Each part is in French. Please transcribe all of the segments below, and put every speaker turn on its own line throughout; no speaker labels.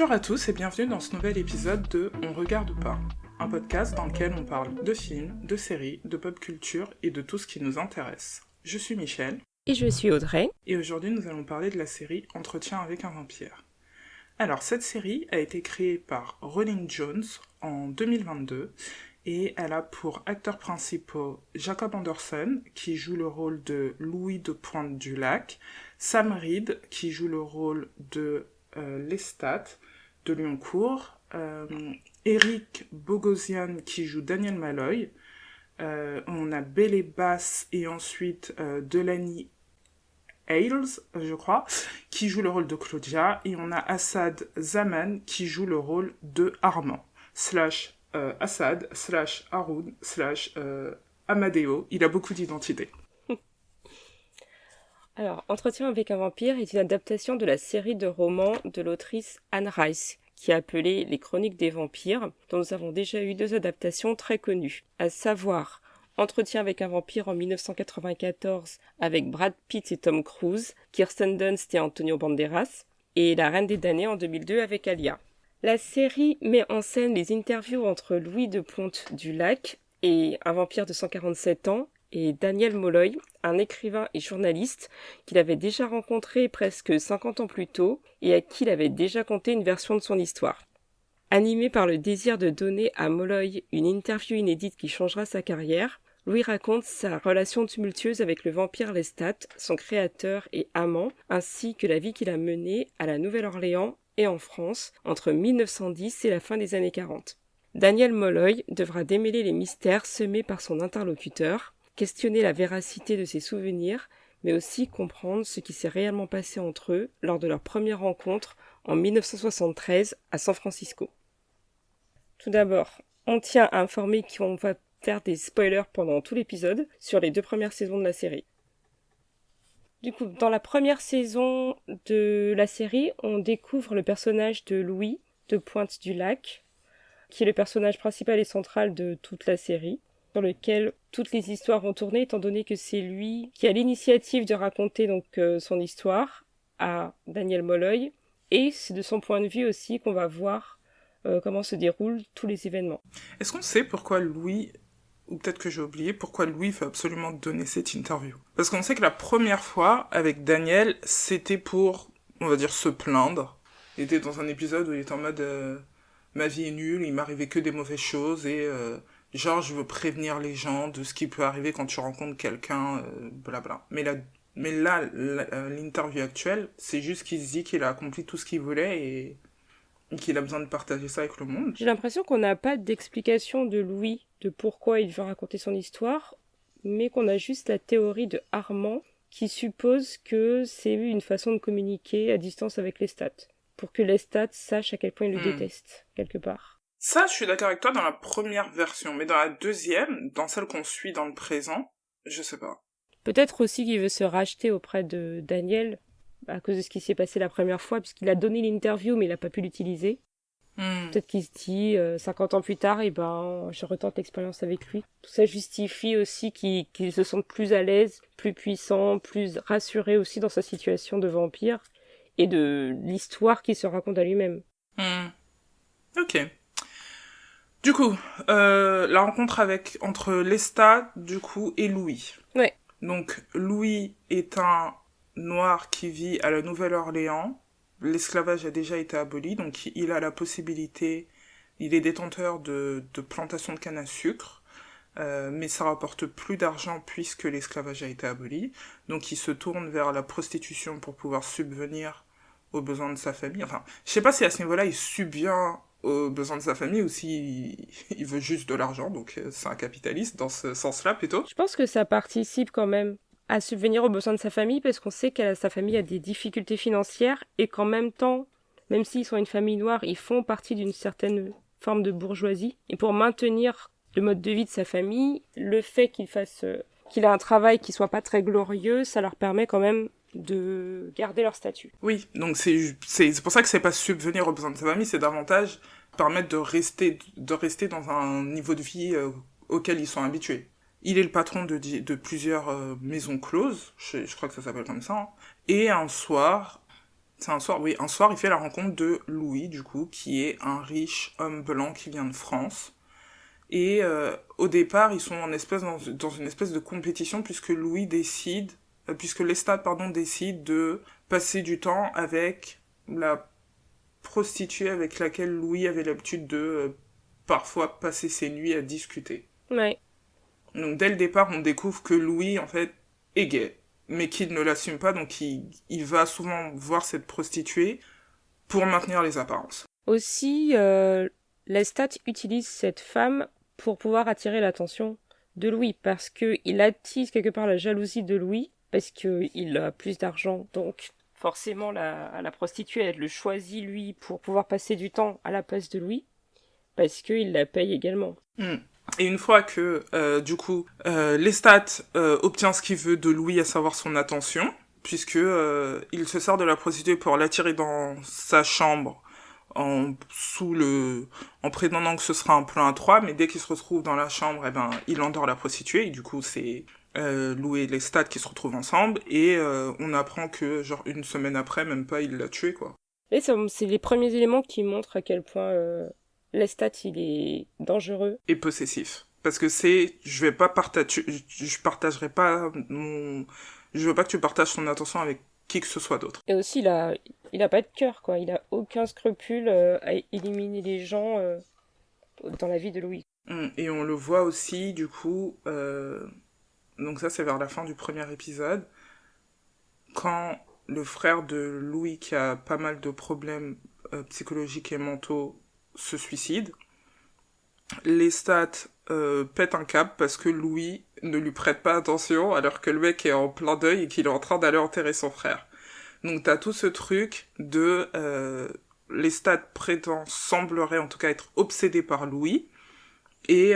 Bonjour à tous et bienvenue dans ce nouvel épisode de On regarde pas, un podcast dans lequel on parle de films, de séries, de pop culture et de tout ce qui nous intéresse. Je suis Michel.
Et je suis Audrey.
Et aujourd'hui nous allons parler de la série Entretien avec un vampire. Alors cette série a été créée par Rowling Jones en 2022 et elle a pour acteurs principaux Jacob Anderson qui joue le rôle de Louis de Pointe-du-Lac, Sam Reid qui joue le rôle de Lestat de Lyoncourt, Eric Bogosian qui joue Daniel Malloy, on a Belle Bass et ensuite Delaney Hales, je crois, qui joue le rôle de Claudia, et on a Assad Zaman qui joue le rôle de Armand, Assad, Haroun, Amadeo. Il a beaucoup d'identités.
Alors, Entretien avec un vampire est une adaptation de la série de romans de l'autrice Anne Rice, qui est appelée Les Chroniques des vampires, dont nous avons déjà eu 2 adaptations très connues, à savoir Entretien avec un vampire en 1994 avec Brad Pitt et Tom Cruise, Kirsten Dunst et Antonio Banderas, et La Reine des damnés en 2002 avec Alia. La série met en scène les interviews entre Louis de Pointe-du-Lac et un vampire de 147 ans, et Daniel Malloy, un écrivain et journaliste qu'il avait déjà rencontré presque 50 ans plus tôt et à qui il avait déjà conté une version de son histoire. Animé par le désir de donner à Malloy une interview inédite qui changera sa carrière, Louis raconte sa relation tumultueuse avec le vampire Lestat, son créateur et amant, ainsi que la vie qu'il a menée à la Nouvelle-Orléans et en France entre 1910 et la fin des années 40. Daniel Malloy devra démêler les mystères semés par son interlocuteur, questionner la véracité de ses souvenirs, mais aussi comprendre ce qui s'est réellement passé entre eux lors de leur première rencontre en 1973 à San Francisco. Tout d'abord, on tient à informer qu'on va faire des spoilers pendant tout l'épisode sur les 2 premières saisons de la série. Du coup, dans la première saison de la série, on découvre le personnage de Louis de Pointe-du-Lac, qui est le personnage principal et central de toute la série, sur lequel toutes les histoires vont tourner, étant donné que c'est lui qui a l'initiative de raconter son histoire à Daniel Malloy, et c'est de son point de vue aussi qu'on va voir comment se déroulent tous les événements.
Est-ce qu'on sait pourquoi Louis, ou peut-être que j'ai oublié, pourquoi Louis veut absolument donner cette interview? Parce qu'on sait que la première fois, avec Daniel, c'était pour, on va dire, se plaindre. Il était dans un épisode où il était en mode ma vie est nulle, il m'arrivait que des mauvaises choses, et genre, je veux prévenir les gens de ce qui peut arriver quand tu rencontres quelqu'un, blabla. Mais là, l'interview actuelle, c'est juste qu'il se dit qu'il a accompli tout ce qu'il voulait et qu'il a besoin de partager ça avec le monde.
J'ai l'impression qu'on n'a pas d'explication de Louis de pourquoi il veut raconter son histoire, mais qu'on a juste la théorie de Armand qui suppose que c'est une façon de communiquer à distance avec Lestat, pour que Lestat sache à quel point il le déteste, quelque part.
Ça, je suis d'accord avec toi dans la première version, mais dans la deuxième, dans celle qu'on suit dans le présent, je sais pas.
Peut-être aussi qu'il veut se racheter auprès de Daniel, à cause de ce qui s'est passé la première fois, puisqu'il a donné l'interview, mais il n'a pas pu l'utiliser. Peut-être qu'il se dit, 50 ans plus tard, je retente l'expérience avec lui. Tout ça justifie aussi qu'il se sente plus à l'aise, plus puissant, plus rassuré aussi dans sa situation de vampire, et de l'histoire qu'il se raconte à lui-même.
Ok. Du coup, la rencontre entre Lestat, du coup, et Louis.
Ouais.
Donc, Louis est un noir qui vit à la Nouvelle-Orléans. L'esclavage a déjà été aboli, donc il a la possibilité, il est détenteur de plantations de canne à sucre, mais ça rapporte plus d'argent puisque l'esclavage a été aboli. Donc il se tourne vers la prostitution pour pouvoir subvenir aux besoins de sa famille. Enfin, je sais pas si à ce niveau-là il subvient aux besoins de sa famille ou si il veut juste de l'argent, donc c'est un capitaliste dans ce sens-là plutôt.
Je pense que ça participe quand même à subvenir aux besoins de sa famille, parce qu'on sait que sa famille a des difficultés financières et qu'en même temps, même s'ils sont une famille noire, ils font partie d'une certaine forme de bourgeoisie. Et pour maintenir le mode de vie de sa famille, le fait qu'il a un travail qui soit pas très glorieux, ça leur permet quand même de garder leur statut.
Oui, donc c'est pour ça que c'est pas subvenir aux besoins de sa famille, c'est davantage permettre de rester dans un niveau de vie auquel ils sont habitués. Il est le patron de plusieurs maisons closes, je crois que ça s'appelle comme ça, hein. Et un soir, C'est un soir, oui, un soir, il fait la rencontre de Louis, du coup, qui est un riche homme blanc qui vient de France. Et au départ, ils sont dans une espèce de compétition, puisque Lestat, pardon, décide de passer du temps avec la prostituée avec laquelle Louis avait l'habitude de parfois passer ses nuits à discuter.
Ouais.
Donc dès le départ, on découvre que Louis, en fait, est gay, mais qu'il ne l'assume pas, donc il va souvent voir cette prostituée pour maintenir les apparences.
Aussi, Lestat utilise cette femme pour pouvoir attirer l'attention de Louis, parce qu'il attise quelque part la jalousie de Louis, parce qu'il a plus d'argent, donc forcément la prostituée, elle le choisit lui pour pouvoir passer du temps à la place de Louis, parce qu'il la paye également.
Et une fois que, du coup, Lestat obtient ce qu'il veut de Louis, à savoir son attention, puisque il se sert de la prostituée pour l'attirer dans sa chambre, en prétendant que ce sera un plan à trois, mais dès qu'il se retrouve dans la chambre, eh ben, il endort la prostituée, et du coup, c'est Louis et Lestat qui se retrouvent ensemble, et on apprend que, genre, une semaine après, même pas, il l'a tué, quoi.
Et c'est les premiers éléments qui montrent à quel point Lestat, il est dangereux.
Et possessif. Parce que je partagerai pas je veux pas que tu partages ton attention avec qui que ce soit d'autre.
Et aussi, il a pas de cœur, quoi. Il a aucun scrupule à éliminer les gens dans la vie de Louis.
Et on le voit aussi, du coup, donc ça c'est vers la fin du premier épisode, quand le frère de Louis, qui a pas mal de problèmes psychologiques et mentaux, se suicide, Lestat pète un câble parce que Louis ne lui prête pas attention alors que le mec est en plein deuil et qu'il est en train d'aller enterrer son frère. Donc t'as tout ce truc de Lestat semblerait en tout cas être obsédé par Louis, et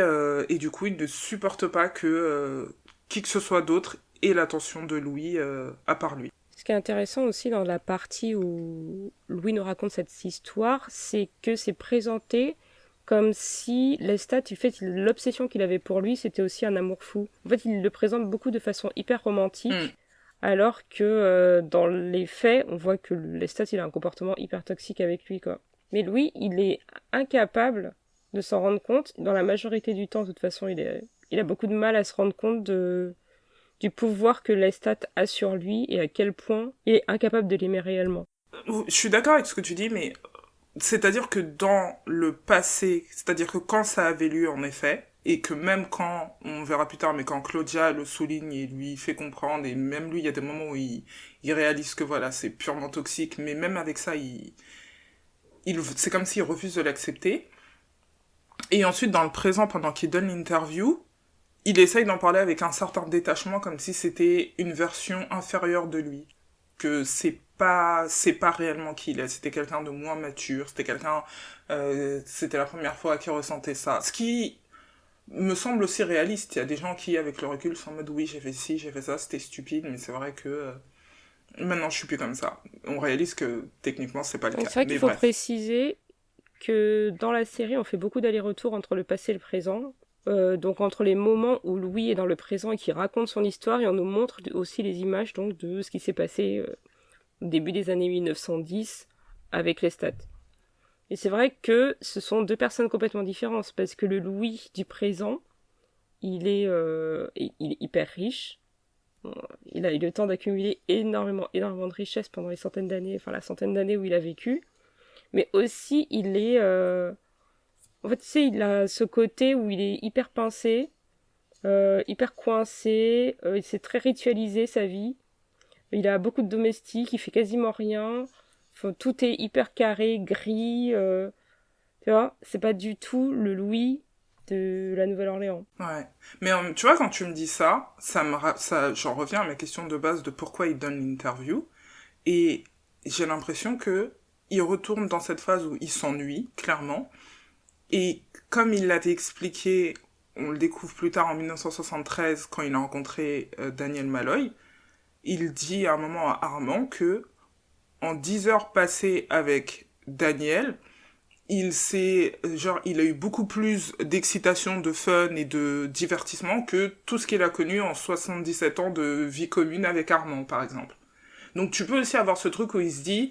du coup il ne supporte pas que qui que ce soit d'autre ait l'attention de Louis à part lui.
Ce qui est intéressant aussi dans la partie où Louis nous raconte cette histoire, c'est que c'est présenté comme si Lestat, l'obsession qu'il avait pour lui, c'était aussi un amour fou. En fait, il le présente beaucoup de façon hyper romantique, alors que dans les faits, on voit que Lestat, il a un comportement hyper toxique avec lui, quoi. Mais Louis, il est incapable de s'en rendre compte. Dans la majorité du temps, de toute façon, il a beaucoup de mal à se rendre compte du pouvoir que Lestat a sur lui et à quel point il est incapable de l'aimer réellement.
Je suis d'accord avec ce que tu dis, mais c'est-à-dire que dans le passé, c'est-à-dire que quand ça avait lieu en effet, et que même quand, on verra plus tard, mais quand Claudia le souligne et lui fait comprendre, et même lui, il y a des moments où il réalise que voilà, c'est purement toxique, mais même avec ça, c'est comme s'il refuse de l'accepter. Et ensuite, dans le présent, pendant qu'il donne l'interview, il essaye d'en parler avec un certain détachement, comme si c'était une version inférieure de lui. Que c'est pas réellement qui il est. C'était quelqu'un de moins mature, c'était la première fois qu'il ressentait ça. Ce qui me semble aussi réaliste. Il y a des gens qui, avec le recul, sont en mode oui, j'ai fait ci, j'ai fait ça, c'était stupide, mais c'est vrai que maintenant je suis plus comme ça. On réalise que techniquement c'est pas le cas.
C'est vrai qu'il faut préciser que dans la série, on fait beaucoup d'allers-retours entre le passé et le présent. Donc entre les moments où Louis est dans le présent et qui raconte son histoire, et on nous montre aussi les images donc, de ce qui s'est passé au début des années 1910 avec Lestat. Et c'est vrai que ce sont deux personnes complètement différentes, parce que le Louis du présent, il est hyper riche. Il a eu le temps d'accumuler énormément de richesses pendant la centaine d'années où il a vécu. Mais aussi, il est... En fait, tu sais, il a ce côté où il est hyper pincé, hyper coincé, c'est très ritualisé sa vie. Il a beaucoup de domestiques, il fait quasiment rien. Enfin, tout est hyper carré, gris. Tu vois, c'est pas du tout le Louis de la Nouvelle-Orléans.
Ouais. Mais tu vois, quand tu me dis ça, j'en reviens à ma question de base de pourquoi il donne l'interview. Et j'ai l'impression que il retourne dans cette phase où il s'ennuie, clairement. Et comme il l'avait expliqué, on le découvre plus tard en 1973, quand il a rencontré Daniel Malloy, il dit à un moment à Armand que en 10 heures passées avec Daniel, il a eu beaucoup plus d'excitation, de fun et de divertissement que tout ce qu'il a connu en 77 ans de vie commune avec Armand, par exemple. Donc tu peux aussi avoir ce truc où il se dit,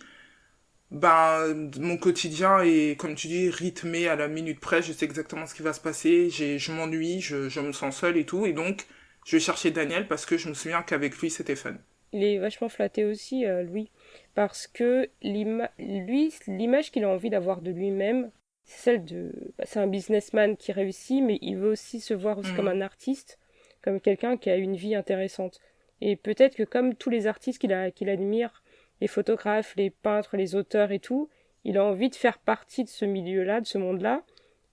Mon quotidien est, comme tu dis, rythmé à la minute près, je sais exactement ce qui va se passer, je m'ennuie, je me sens seule et tout, et donc je vais chercher Daniel parce que je me souviens qu'avec lui c'était fun.
Il est vachement flatté aussi, Louis, parce que l'image qu'il a envie d'avoir de lui-même, c'est celle de... c'est un businessman qui réussit, mais il veut aussi se voir aussi comme
Mhm.
un artiste, comme quelqu'un qui a une vie intéressante. Et peut-être que comme tous les artistes qu'il admire, les photographes, les peintres, les auteurs et tout, il a envie de faire partie de ce milieu-là, de ce monde-là.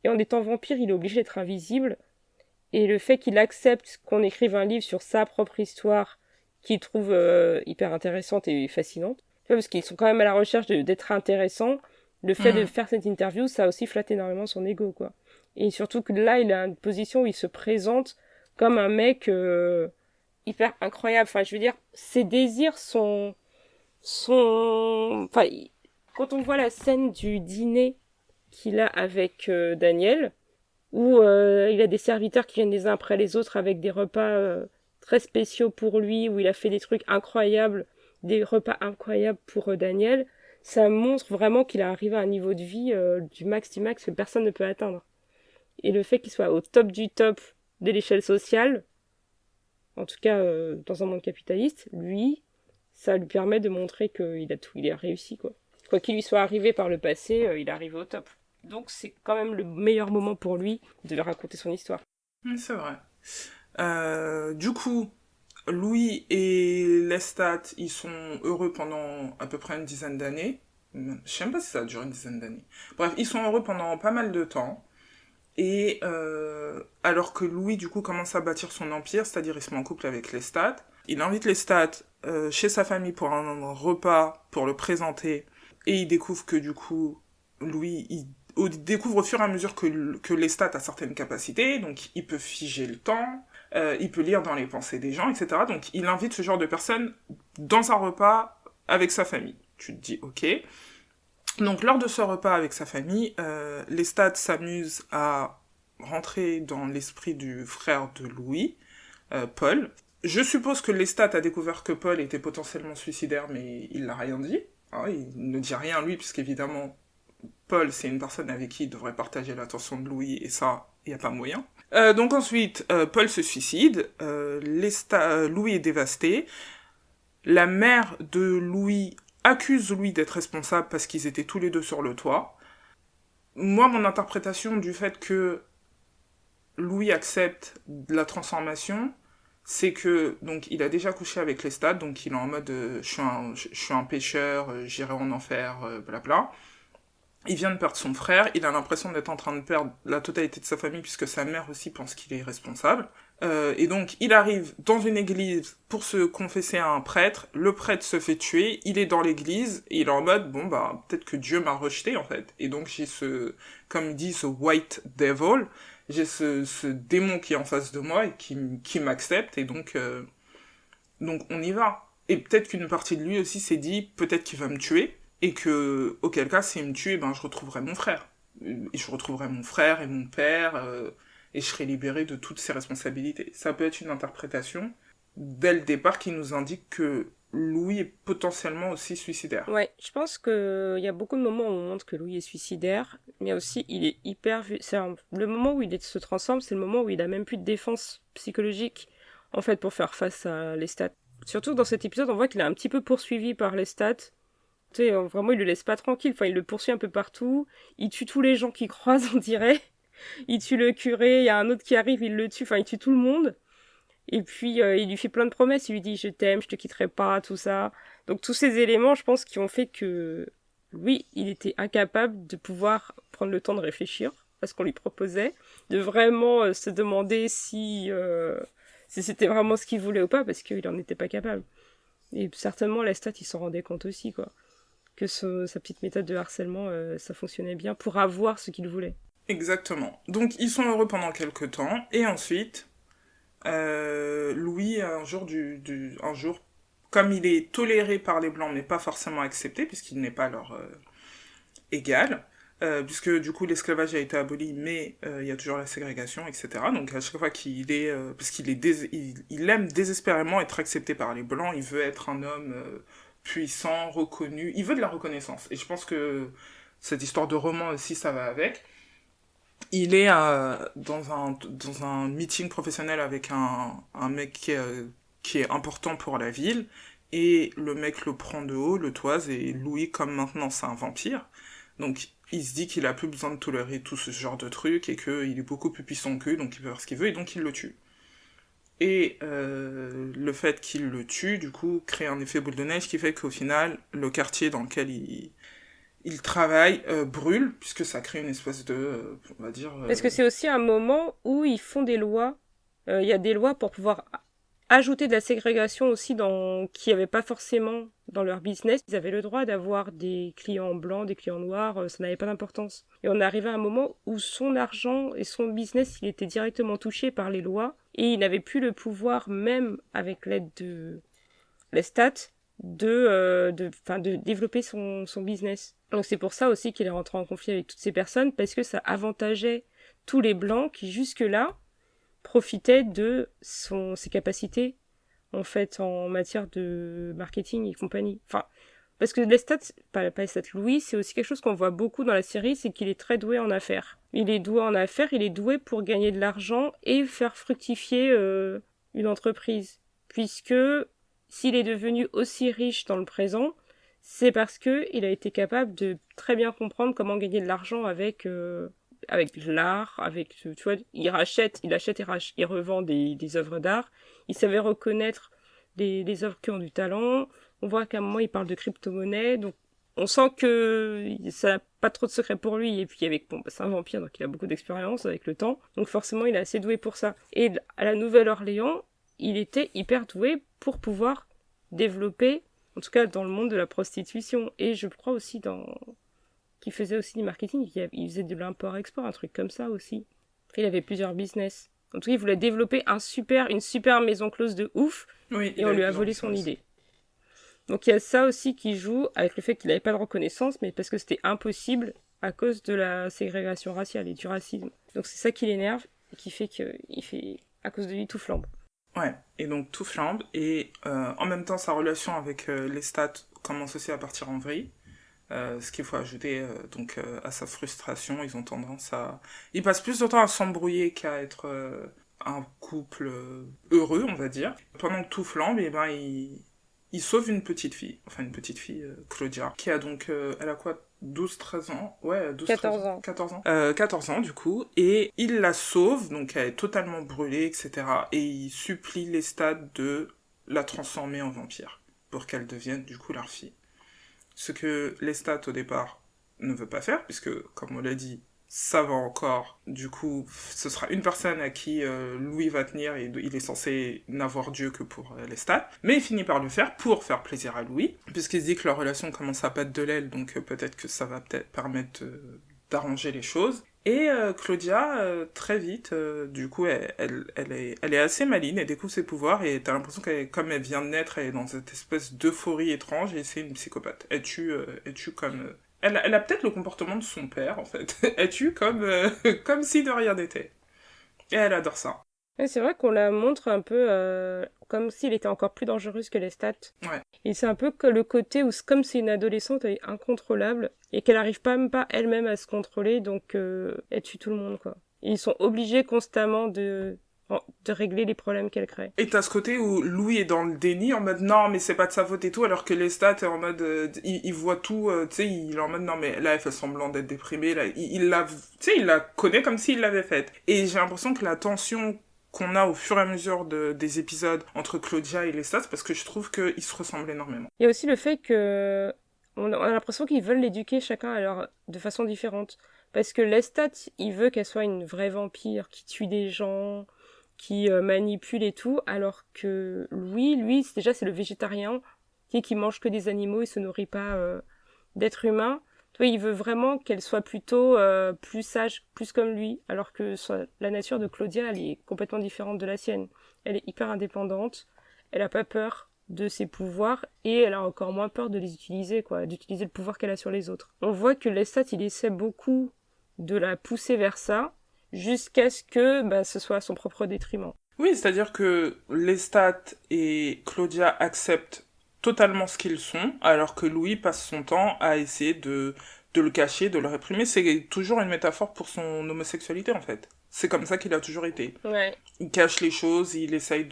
Et en étant vampire, il est obligé d'être invisible. Et le fait qu'il accepte qu'on écrive un livre sur sa propre histoire, qu'il trouve hyper intéressante et fascinante, tu vois, parce qu'ils sont quand même à la recherche d'être intéressants, le fait de
Mhm.
faire cette interview, ça a aussi flatté énormément son ego, quoi. Et surtout que là, il a une position où il se présente comme un mec hyper incroyable. Enfin, je veux dire, ses désirs sont... Enfin, quand on voit la scène du dîner qu'il a avec Daniel, où il a des serviteurs qui viennent les uns après les autres avec des repas très spéciaux pour lui, où il a fait des trucs incroyables, des repas incroyables pour Daniel, ça montre vraiment qu'il a arrivé à un niveau de vie du max que personne ne peut atteindre. Et le fait qu'il soit au top du top de l'échelle sociale, en tout cas dans un monde capitaliste, lui, ça lui permet de montrer qu'il a tout, il a réussi, quoi. Quoi qu'il lui soit arrivé par le passé, il est arrivé au top. Donc c'est quand même le meilleur moment pour lui de raconter son histoire.
Oui, c'est vrai. Du coup, Louis et Lestat, ils sont heureux pendant à peu près une dizaine d'années. Je sais même pas si ça a duré une dizaine d'années. Bref, ils sont heureux pendant pas mal de temps. Et alors que Louis, du coup, commence à bâtir son empire, c'est-à-dire il se met en couple avec Lestat, il invite Lestat chez sa famille pour un repas, pour le présenter, et il découvre que, du coup, Louis, il découvre au fur et à mesure que Lestat a certaines capacités, donc il peut figer le temps, il peut lire dans les pensées des gens, etc. Donc il invite ce genre de personnes dans un repas avec sa famille. Tu te dis, ok. Donc lors de ce repas avec sa famille, Lestat s'amuse à rentrer dans l'esprit du frère de Louis, Paul. Je suppose que Lestat a découvert que Paul était potentiellement suicidaire, mais il l'a rien dit. Hein, il ne dit rien lui, puisqu'évidemment, Paul, c'est une personne avec qui il devrait partager l'attention de Louis, et ça, il n'y a pas moyen. Donc ensuite, Paul se suicide, Louis est dévasté, la mère de Louis accuse Louis d'être responsable parce qu'ils étaient tous les deux sur le toit. Moi, mon interprétation du fait que Louis accepte la transformation, c'est que donc il a déjà couché avec Lestat, donc il est en mode je suis un pécheur, j'irai en enfer, blabla. Il vient de perdre son frère, il a l'impression d'être en train de perdre la totalité de sa famille puisque sa mère aussi pense qu'il est responsable. Et donc il arrive dans une église pour se confesser à un prêtre, le prêtre se fait tuer, il est dans l'église, et il est en mode, bon bah peut-être que Dieu m'a rejeté en fait. Et donc j'ai comme il dit, ce white devil, j'ai ce démon qui est en face de moi et qui m'accepte, et donc on y va. Et peut-être qu'une partie de lui aussi s'est dit, peut-être qu'il va me tuer, et que, auquel cas, s'il me tue, ben, je retrouverai mon frère. Et je retrouverai mon frère et mon père, et je serai libéré de toutes ses responsabilités. Ça peut être une interprétation, dès le départ, qui nous indique que Louis est potentiellement aussi suicidaire.
Ouais, je pense qu'il y a beaucoup de moments où on montre que Louis est suicidaire, mais aussi il est hyper... Le moment où se transforme, c'est le moment où il a même plus de défense psychologique, en fait, pour faire face à Lestat. Surtout dans cet épisode, on voit qu'il est un petit peu poursuivi par Lestat. Tu sais, vraiment, il le laisse pas tranquille. Enfin, il le poursuit un peu partout. Il tue tous les gens qu'il croise, on dirait. Il tue le curé, il y a un autre qui arrive, il le tue. Enfin, il tue tout le monde. Et puis, il lui fait plein de promesses. Il lui dit, je t'aime, je te quitterai pas, tout ça. Donc, tous ces éléments, je pense, qui ont fait que, lui, il était incapable de pouvoir prendre le temps de réfléchir à ce qu'on lui proposait, de vraiment se demander si c'était vraiment ce qu'il voulait ou pas, parce qu'il en était pas capable. Et certainement, Lestat, il s'en rendait compte aussi, quoi. Que sa petite méthode de harcèlement, ça fonctionnait bien pour avoir ce qu'il voulait.
Exactement. Donc, ils sont heureux pendant quelques temps, et ensuite, Louis, un jour, comme il est toléré par les Blancs, mais pas forcément accepté, puisqu'il n'est pas leur égal, puisque du coup l'esclavage a été aboli, mais il y a toujours la ségrégation, etc. Donc à chaque fois qu'il est... parce qu'il il aime désespérément être accepté par les Blancs, il veut être un homme puissant, reconnu. Il veut de la reconnaissance. Et je pense que cette histoire de roman aussi, ça va avec. Il est dans un meeting professionnel avec un mec qui est important pour la ville. Et le mec le prend de haut, le toise, et Louis, comme maintenant c'est un vampire, donc il se dit qu'il a plus besoin de tolérer tout ce genre de trucs, et qu'il est beaucoup plus puissant qu'eux, donc il peut faire ce qu'il veut, et donc il le tue. Et le fait qu'il le tue, du coup, crée un effet boule de neige qui fait qu'au final, le quartier dans lequel il travaille brûle, puisque ça crée une espèce de, on va dire...
Parce que c'est aussi un moment où ils font des lois. Il y a des lois pour pouvoir ajouter de la ségrégation aussi qui n'y avait pas forcément dans leur business. Ils avaient le droit d'avoir des clients blancs, des clients noirs, ça n'avait pas d'importance. Et on est arrivé à un moment où son argent et son business, il était directement touché par les lois et il n'avait plus le pouvoir, même avec l'aide de Lestat, de développer son business. Donc c'est pour ça aussi qu'il est rentré en conflit avec toutes ces personnes, parce que ça avantageait tous les blancs qui jusque-là profitait de ses capacités en fait en matière de marketing et compagnie. Enfin, parce que pas Lestat, Louis, c'est aussi quelque chose qu'on voit beaucoup dans la série, c'est qu'il est très doué en affaires. Il est doué en affaires, il est doué pour gagner de l'argent et faire fructifier une entreprise. Puisque s'il est devenu aussi riche dans le présent, c'est parce que il a été capable de très bien comprendre comment gagner de l'argent avec l'art, tu vois, il achète et revend des œuvres d'art. Il savait reconnaître des œuvres qui ont du talent. On voit qu'à un moment, il parle de crypto-monnaie. Donc, on sent que ça n'a pas trop de secret pour lui. Et puis, c'est un vampire, donc il a beaucoup d'expérience avec le temps. Donc, forcément, il est assez doué pour ça. Et à la Nouvelle-Orléans, il était hyper doué pour pouvoir développer, en tout cas dans le monde de la prostitution. Et je crois aussi qui faisait aussi du marketing, il faisait de l'import-export, un truc comme ça aussi. Enfin, il avait plusieurs business. En tout cas, il voulait développer une super maison close de ouf,
oui,
et on lui a volé son idée. Donc il y a ça aussi qui joue avec le fait qu'il n'avait pas de reconnaissance, mais parce que c'était impossible à cause de la ségrégation raciale et du racisme. Donc c'est ça qui l'énerve, et qui fait à cause de lui, tout flambe.
Ouais, et donc tout flambe, et en même temps, sa relation avec Lestat commence aussi à partir en vrille. Ce qu'il faut ajouter à sa frustration, ils ont tendance à... Ils passent plus de temps à s'embrouiller qu'à être un couple heureux, on va dire. Pendant que tout flambe, il sauve une petite fille, Claudia, qui a donc, elle a quoi, 12-13 ans? Ouais,
14 ans.
14 ans. 14 ans, du coup, et il la sauve, donc elle est totalement brûlée, etc. Et il supplie Lestat de la transformer en vampire, pour qu'elle devienne, du coup, leur fille. Ce que Lestat, au départ, ne veut pas faire, puisque, comme on l'a dit, ça va encore. Du coup, ce sera une personne à qui Louis va tenir, et il est censé n'avoir Dieu que pour Lestat. Mais il finit par le faire pour faire plaisir à Louis, puisqu'il se dit que leur relation commence à battre de l'aile, donc peut-être que ça va peut-être permettre d'arranger les choses. Et Claudia, très vite, du coup, elle est assez maligne, elle découvre ses pouvoirs, et t'as l'impression comme elle vient de naître, elle est dans cette espèce d'euphorie étrange, et c'est une psychopathe. Elle tue comme... Elle a peut-être le comportement de son père, en fait. Elle tue comme si de rien n'était. Et elle adore ça.
Ouais, c'est vrai qu'on la montre un peu comme s'il était encore plus dangereuse que Lestat.
Ouais.
Et c'est un peu que le côté où, comme c'est une adolescente, elle est incontrôlable et qu'elle n'arrive même pas elle-même à se contrôler, donc elle tue tout le monde, quoi. Et ils sont obligés constamment de régler les problèmes qu'elle crée.
Et t'as ce côté où Louis est dans le déni, en mode non, mais c'est pas de sa faute et tout, alors que Lestat est en mode, il voit tout, tu sais, il est en mode non, mais là, elle fait semblant d'être déprimée, là, il la connaît comme s'il l'avait faite. Et j'ai l'impression que la tension qu'on a au fur et à mesure des épisodes entre Claudia et Lestat, parce que je trouve qu'ils se ressemblent énormément.
Il y a aussi le fait que on a l'impression qu'ils veulent l'éduquer chacun de façon différente. Parce que Lestat, il veut qu'elle soit une vraie vampire qui tue des gens, qui manipule et tout, alors que lui, c'est le végétarien qui mange que des animaux et se nourrit pas d'êtres humains. Toi, il veut vraiment qu'elle soit plutôt plus sage, plus comme lui, alors que la nature de Claudia, elle est complètement différente de la sienne. Elle est hyper indépendante, elle a pas peur de ses pouvoirs et elle a encore moins peur de les utiliser, quoi, d'utiliser le pouvoir qu'elle a sur les autres. On voit que Lestat, il essaie beaucoup de la pousser vers ça, jusqu'à ce que ce soit à son propre détriment.
Oui, c'est-à-dire que Lestat et Claudia acceptent totalement ce qu'ils sont, alors que Louis passe son temps à essayer de le cacher, de le réprimer. C'est toujours une métaphore pour son homosexualité, en fait. C'est comme ça qu'il a toujours été.
Ouais.
Il cache les choses, il essaye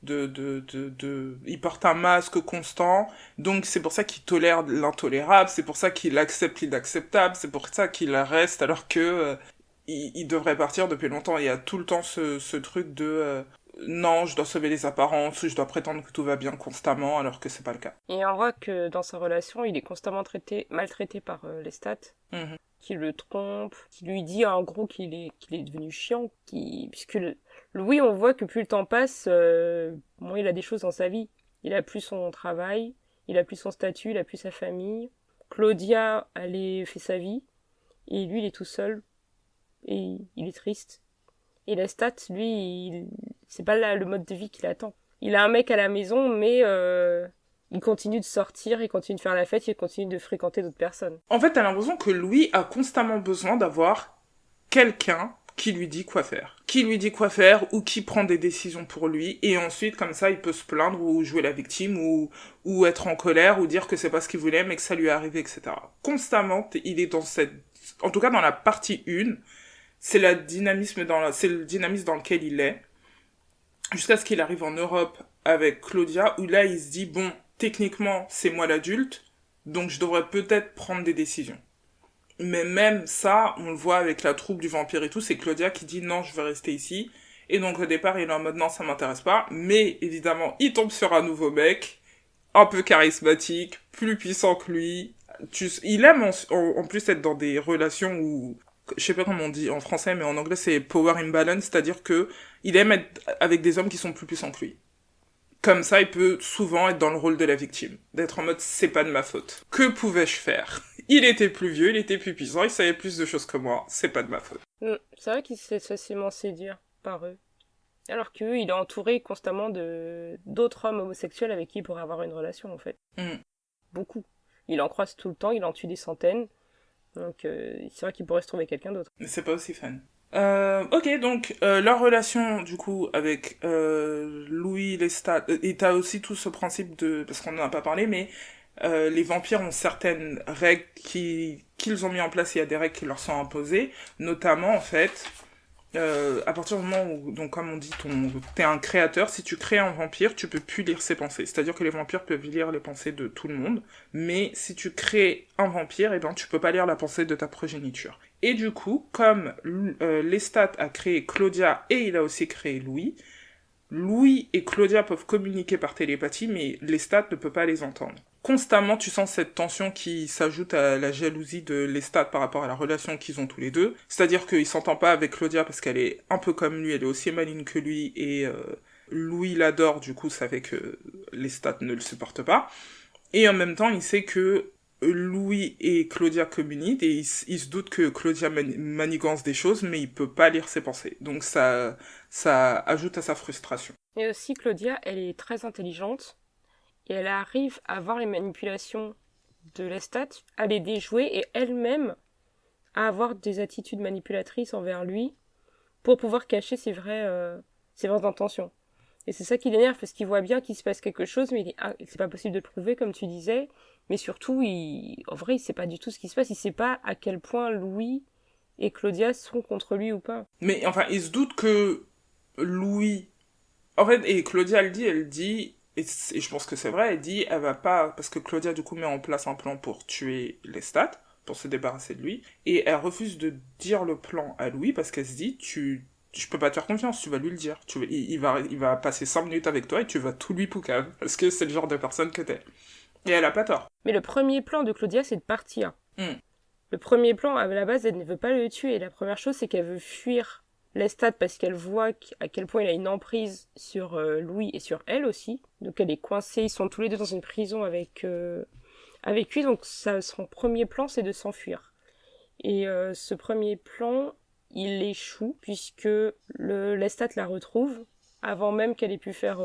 il porte un masque constant, donc c'est pour ça qu'il tolère l'intolérable, c'est pour ça qu'il accepte l'inacceptable, c'est pour ça qu'il reste alors que il devrait partir depuis longtemps. Il y a tout le temps ce truc de non, je dois sauver les apparences, je dois prétendre que tout va bien constamment alors que c'est pas le cas.
Et on voit que dans sa relation, il est constamment maltraité par Lestat,
Mhm.
qui le trompe, qui lui dit en gros qu'il est devenu chiant, puisque Louis, on voit que plus le temps passe, moins il a des choses dans sa vie. Il a plus son travail, il a plus son statut, il a plus sa famille. Claudia, fait sa vie, et lui, il est tout seul, et il est triste. Et Lestat, lui, c'est pas le mode de vie qu'il attend. Il a un mec à la maison, mais il continue de sortir, il continue de faire la fête, il continue de fréquenter d'autres personnes.
En fait, t'as l'impression que Louis a constamment besoin d'avoir quelqu'un qui lui dit quoi faire. Qui lui dit quoi faire ou qui prend des décisions pour lui. Et ensuite, comme ça, il peut se plaindre ou jouer la victime ou être en colère ou dire que c'est pas ce qu'il voulait mais que ça lui est arrivé, etc. Constamment, il est dans cette... En tout cas, dans la partie 1, c'est le dynamisme dans lequel il est. Jusqu'à ce qu'il arrive en Europe avec Claudia, où là, il se dit, bon, techniquement, c'est moi l'adulte, donc je devrais peut-être prendre des décisions. Mais même ça, on le voit avec la troupe du vampire et tout, c'est Claudia qui dit non, je vais rester ici. Et donc au départ, il est en mode non, ça m'intéresse pas. Mais évidemment, il tombe sur un nouveau mec, un peu charismatique, plus puissant que lui. Il aime en plus être dans des relations où, je sais pas comment on dit en français, mais en anglais c'est power imbalance, c'est-à-dire que il aime être avec des hommes qui sont plus puissants que lui. Comme ça, il peut souvent être dans le rôle de la victime. D'être en mode, c'est pas de ma faute. Que pouvais-je faire? Il était plus vieux, il était plus puissant, il savait plus de choses que moi, c'est pas de ma faute.
C'est vrai qu'il se laisse facilement séduire par eux. Alors qu'eux, il est entouré constamment d'autres hommes homosexuels avec qui il pourrait avoir une relation, en fait. Beaucoup. Il en croise tout le temps, il en tue des centaines. Donc c'est vrai qu'il pourrait se trouver quelqu'un d'autre.
Mais c'est pas aussi fun. Ok, donc leur relation du coup avec Louis Lestat, et t'as aussi tout ce principe de, parce qu'on en a pas parlé, mais les vampires ont certaines règles qu'ils ont mis en place, il y a des règles qui leur sont imposées, notamment en fait, à partir du moment où, donc comme on dit, t'es un créateur, si tu crées un vampire, tu peux plus lire ses pensées. C'est-à-dire que les vampires peuvent lire les pensées de tout le monde, mais si tu crées un vampire, eh ben tu peux pas lire la pensée de ta progéniture. Et du coup, comme Lestat a créé Claudia et il a aussi créé Louis, Louis et Claudia peuvent communiquer par télépathie, mais Lestat ne peut pas les entendre. Constamment, tu sens cette tension qui s'ajoute à la jalousie de Lestat par rapport à la relation qu'ils ont tous les deux. C'est-à-dire qu'il s'entend pas avec Claudia parce qu'elle est un peu comme lui, elle est aussi maligne que lui, et Louis l'adore, du coup ça fait que Lestat ne le supporte pas. Et en même temps, il sait que Louis et Claudia communiquent, et il se doute que Claudia manigance des choses, mais il peut pas lire ses pensées. Donc ça ajoute à sa frustration.
Et aussi, Claudia, elle est très intelligente, et elle arrive à voir les manipulations de Lestat, à les déjouer, et elle-même à avoir des attitudes manipulatrices envers lui, pour pouvoir cacher ses vraies intentions. Et c'est ça qui l'énerve, parce qu'il voit bien qu'il se passe quelque chose, mais c'est pas possible de le prouver, comme tu disais. Mais surtout, en vrai, il sait pas du tout ce qui se passe. Il sait pas à quel point Louis et Claudia sont contre lui ou pas.
Mais enfin, il se doute que Louis... En fait, et Claudia elle dit, et je pense que c'est vrai, elle dit, elle va pas... Parce que Claudia, du coup, met en place un plan pour tuer Lestat, pour se débarrasser de lui, et elle refuse de dire le plan à Louis, parce qu'elle se dit, je peux pas te faire confiance, tu vas lui le dire. Il va passer 5 minutes avec toi et tu vas tout lui poucave, parce que c'est le genre de personne que t'es. Et elle a pas tort.
Mais le premier plan de Claudia, c'est de partir. Le premier plan, à la base, elle ne veut pas le tuer. La première chose, c'est qu'elle veut fuir Lestat parce qu'elle voit à quel point il a une emprise sur Louis et sur elle aussi. Donc elle est coincée, ils sont tous les deux dans une prison avec lui. Donc son premier plan, c'est de s'enfuir. Et ce premier plan, il échoue puisque Lestat la retrouve avant même qu'elle ait pu faire...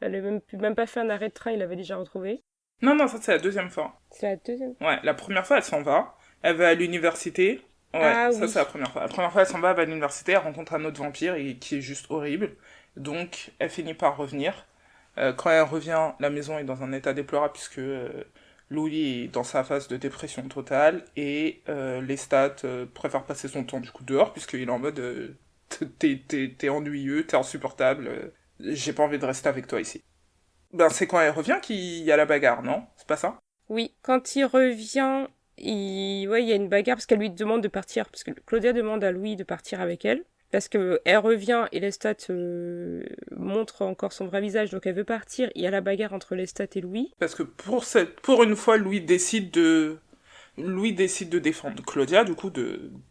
elle ait même pas fait un arrêt de train, il l'avait déjà retrouvé.
Non, ça c'est la deuxième fois.
C'est la deuxième?
Ouais, la première fois elle s'en va, elle va à l'université. Ouais, ça oui. C'est la première fois. La première fois elle s'en va, elle va à l'université, elle rencontre un autre vampire qui est juste horrible. Donc elle finit par revenir. Quand elle revient, la maison est dans un état déplorable puisque Louis est dans sa phase de dépression totale et Lestat préfère passer son temps du coup dehors puisqu'il est en mode t'es ennuyeux, t'es insupportable, j'ai pas envie de rester avec toi ici. Ben c'est quand elle revient qu'il y a la bagarre, non? C'est pas ça?
Oui, quand il revient, ouais, il y a une bagarre parce qu'elle lui demande de partir, parce que Claudia demande à Louis de partir avec elle, parce que elle revient et Lestat montre encore son vrai visage, donc elle veut partir. Il y a la bagarre entre Lestat et Louis.
Parce que pour une fois, Louis décide de défendre Claudia, du coup,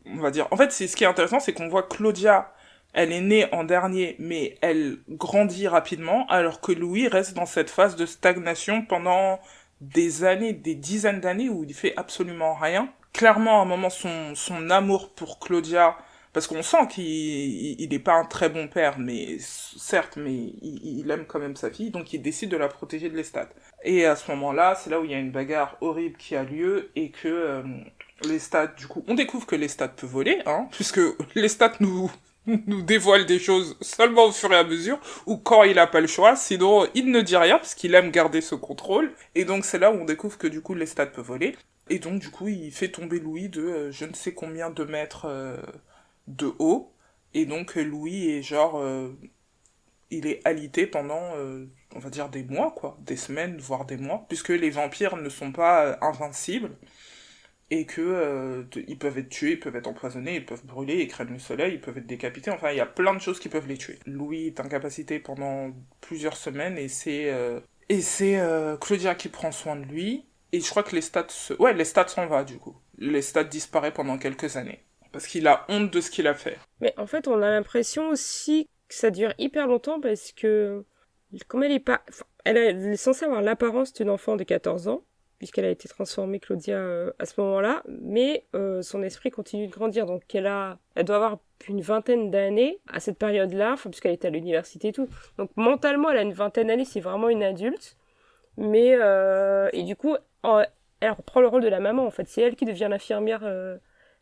on va dire. En fait, ce qui est intéressant, c'est qu'on voit Claudia, elle est née en dernier, mais elle grandit rapidement, alors que Louis reste dans cette phase de stagnation pendant des années, des dizaines d'années où il fait absolument rien. Clairement, à un moment, son amour pour Claudia, parce qu'on sent qu'il est pas un très bon père, mais certes, mais il aime quand même sa fille, donc il décide de la protéger de Lestat. Et à ce moment-là, c'est là où il y a une bagarre horrible qui a lieu et que Lestat, du coup, on découvre que Lestat peut voler, hein, puisque Lestat nous dévoile des choses seulement au fur et à mesure, ou quand il a pas le choix, sinon il ne dit rien, parce qu'il aime garder ce contrôle, et donc c'est là où on découvre que du coup Lestat peut voler, et donc du coup il fait tomber Louis de je ne sais combien de mètres de haut, et donc Louis est genre, il est alité pendant, on va dire des mois, quoi, des semaines, voire des mois, puisque les vampires ne sont pas invincibles, et que ils peuvent être tués, ils peuvent être empoisonnés, ils peuvent brûler, ils craignent le soleil, ils peuvent être décapités, enfin il y a plein de choses qui peuvent les tuer. Louis est incapacité pendant plusieurs semaines et c'est Claudia qui prend soin de lui et je crois que les stats s'en va du coup. Les stats disparaît pendant quelques années parce qu'il a honte de ce qu'il a fait.
Mais en fait, on a l'impression aussi que ça dure hyper longtemps parce que comme elle est pas, enfin, elle est censée avoir l'apparence d'une enfant de 14 ans. Puisqu'elle a été transformée, Claudia, à ce moment-là, mais son esprit continue de grandir, donc elle doit avoir une vingtaine d'années à cette période-là, puisqu'elle était à l'université et tout. Donc mentalement, elle a une vingtaine d'années, c'est vraiment une adulte, mais et du coup, elle reprend le rôle de la maman, en fait. C'est elle qui devient l'infirmière,